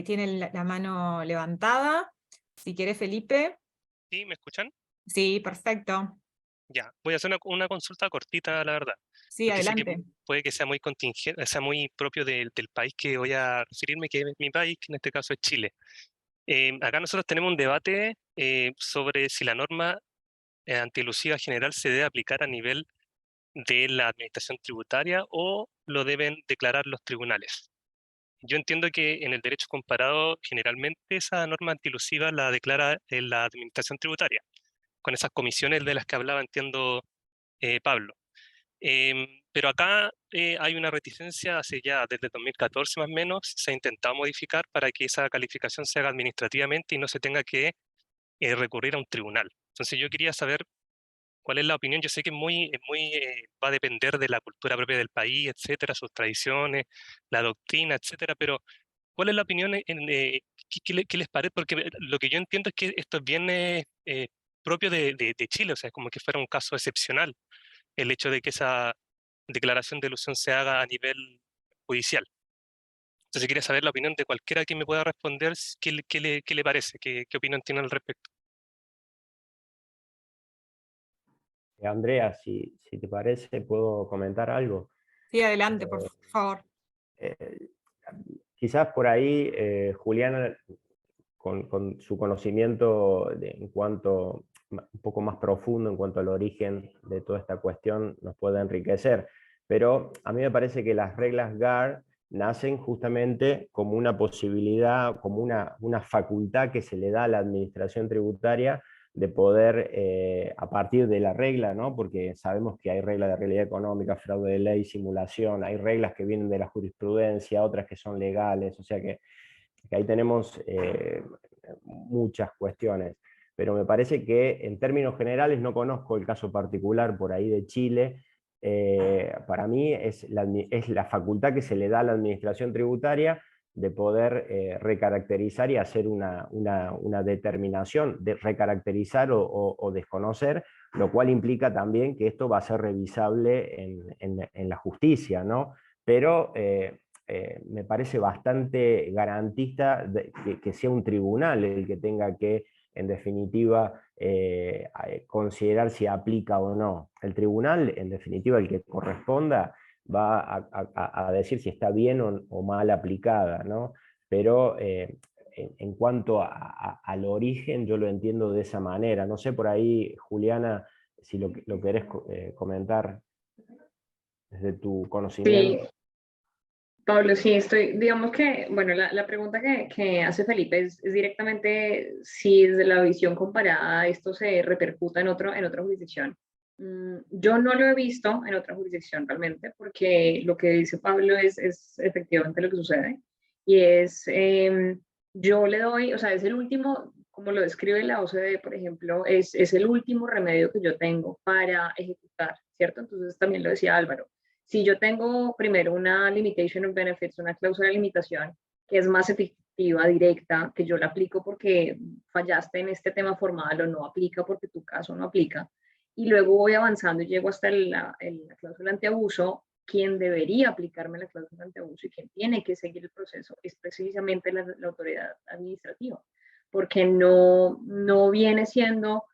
tiene la mano levantada. Si querés, Felipe. ¿Sí? ¿Me escuchan? Sí, perfecto. Ya, voy a hacer una consulta cortita, la verdad. Sí, Porque sé que adelante. puede que sea muy contingente, sea muy propio del país que voy a referirme, que es mi país, que en este caso es Chile. Acá nosotros tenemos un debate sobre si la norma antielusiva general se debe aplicar a nivel de la administración tributaria o lo deben declarar los tribunales. Yo entiendo que en el derecho comparado, generalmente esa norma antielusiva la declara la administración tributaria, con esas comisiones de las que hablaba, entiendo, Pablo. Pero acá hay una reticencia hace ya desde 2014 más o menos, se ha intentado modificar para que esa calificación se haga administrativamente y no se tenga que recurrir a un tribunal. Entonces yo quería saber cuál es la opinión. Yo sé que va a depender de la cultura propia del país, etcétera, sus tradiciones, la doctrina, etcétera, pero ¿cuál es la opinión qué les parece? Porque lo que yo entiendo es que esto es bien propio de Chile, o sea, es como que fuera un caso excepcional el hecho de que esa declaración de elusión se haga a nivel judicial. Entonces quería saber la opinión de cualquiera que me pueda responder, qué le parece, qué opinión tiene al respecto. Andrea, si te parece, ¿puedo comentar algo? Sí, adelante, por favor. Eh, Quizás por ahí, Juliana, con su conocimiento en cuanto un poco más profundo en cuanto al origen de toda esta cuestión, nos puede enriquecer. Pero a mí me parece que las reglas GAR nacen justamente como una posibilidad, como una facultad que se le da a la administración tributaria de poder, a partir de la regla, ¿no? Porque sabemos que hay reglas de realidad económica, fraude de ley, simulación, hay reglas que vienen de la jurisprudencia, otras que son legales, o sea que ahí tenemos muchas cuestiones. Pero me parece que en términos generales, no conozco el caso particular por ahí de Chile, para mí es la facultad que se le da a la administración tributaria de poder recaracterizar y hacer una determinación, de recaracterizar o desconocer, lo cual implica también que esto va a ser revisable en la justicia, ¿no? Pero me parece bastante garantista que sea un tribunal el que tenga que, en definitiva, considerar si aplica o no. El tribunal, en definitiva, el que corresponda, va a decir si está bien o mal aplicada, ¿no? Pero en cuanto al origen, yo lo entiendo de esa manera. No sé por ahí, Juliana, si lo querés comentar desde tu conocimiento. Sí, Pablo, sí, digamos que, bueno, la pregunta que hace Felipe es directamente si desde la visión comparada esto se repercuta en otra jurisdicción. Yo no lo he visto en otra jurisdicción realmente, porque lo que dice Pablo es efectivamente lo que sucede. Y yo le doy, o sea, es el último, como lo describe la OCDE, por ejemplo, es el último remedio que yo tengo para ejecutar, ¿cierto? Entonces también lo decía Álvaro. Si yo tengo primero una limitation of benefits, una cláusula de limitación, que es más efectiva, directa, que yo la aplico porque fallaste en este tema formal o no aplica porque tu caso no aplica, y luego voy avanzando y llego hasta la cláusula antiabuso, quien debería aplicarme la cláusula antiabuso y quien tiene que seguir el proceso es precisamente la autoridad administrativa, porque no viene siendo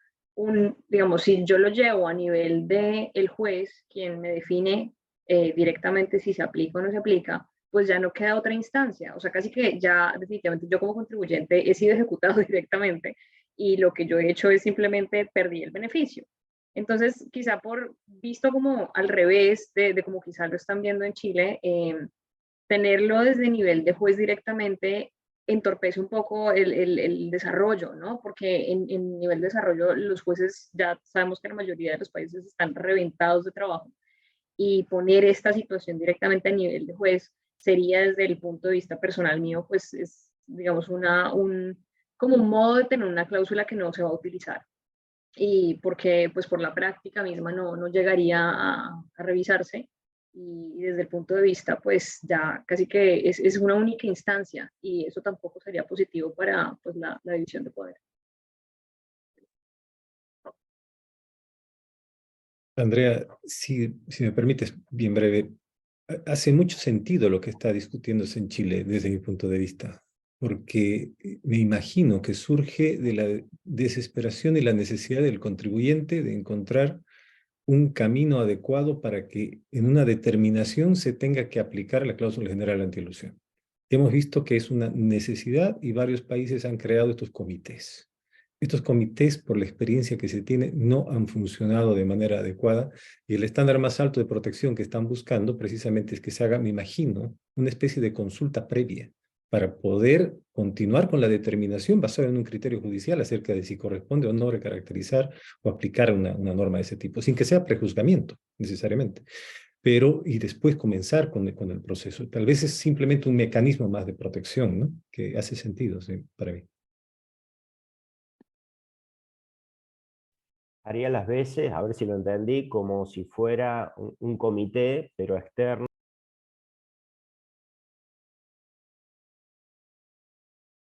digamos, si yo lo llevo a nivel del juez, quien me define directamente si se aplica o no se aplica, pues ya no queda otra instancia. O sea, casi que ya definitivamente yo como contribuyente he sido ejecutado directamente y lo que yo he hecho es simplemente perdí el beneficio. Entonces, quizá por visto como al revés de como quizá lo están viendo en Chile, tenerlo desde nivel de juez directamente entorpece un poco el desarrollo, ¿no? Porque en nivel de desarrollo los jueces ya sabemos que la mayoría de los países están reventados de trabajo, y poner esta situación directamente a nivel de juez sería desde el punto de vista personal mío, pues es, digamos, como un modo de tener una cláusula que no se va a utilizar. Y porque pues por la práctica misma no llegaría a revisarse, y desde el punto de vista pues ya casi que es una única instancia, y eso tampoco sería positivo para pues la división de poder. Andrea, si me permites, bien breve, hace mucho sentido lo que está discutiéndose en Chile desde mi punto de vista, porque me imagino que surge de la desesperación y la necesidad del contribuyente de encontrar un camino adecuado para que en una determinación se tenga que aplicar la cláusula general antielusión. Hemos visto que es una necesidad y varios países han creado estos comités. Estos comités, por la experiencia que se tiene, no han funcionado de manera adecuada, y el estándar más alto de protección que están buscando precisamente es que se haga, me imagino, una especie de consulta previa para poder continuar con la determinación basada en un criterio judicial acerca de si corresponde o no recaracterizar o aplicar una norma de ese tipo, sin que sea prejuzgamiento necesariamente, pero y después comenzar con el proceso. Tal vez es simplemente un mecanismo más de protección, ¿no? Que hace sentido, sí, para mí. Haría las veces, a ver si lo entendí, como si fuera un comité, pero externo,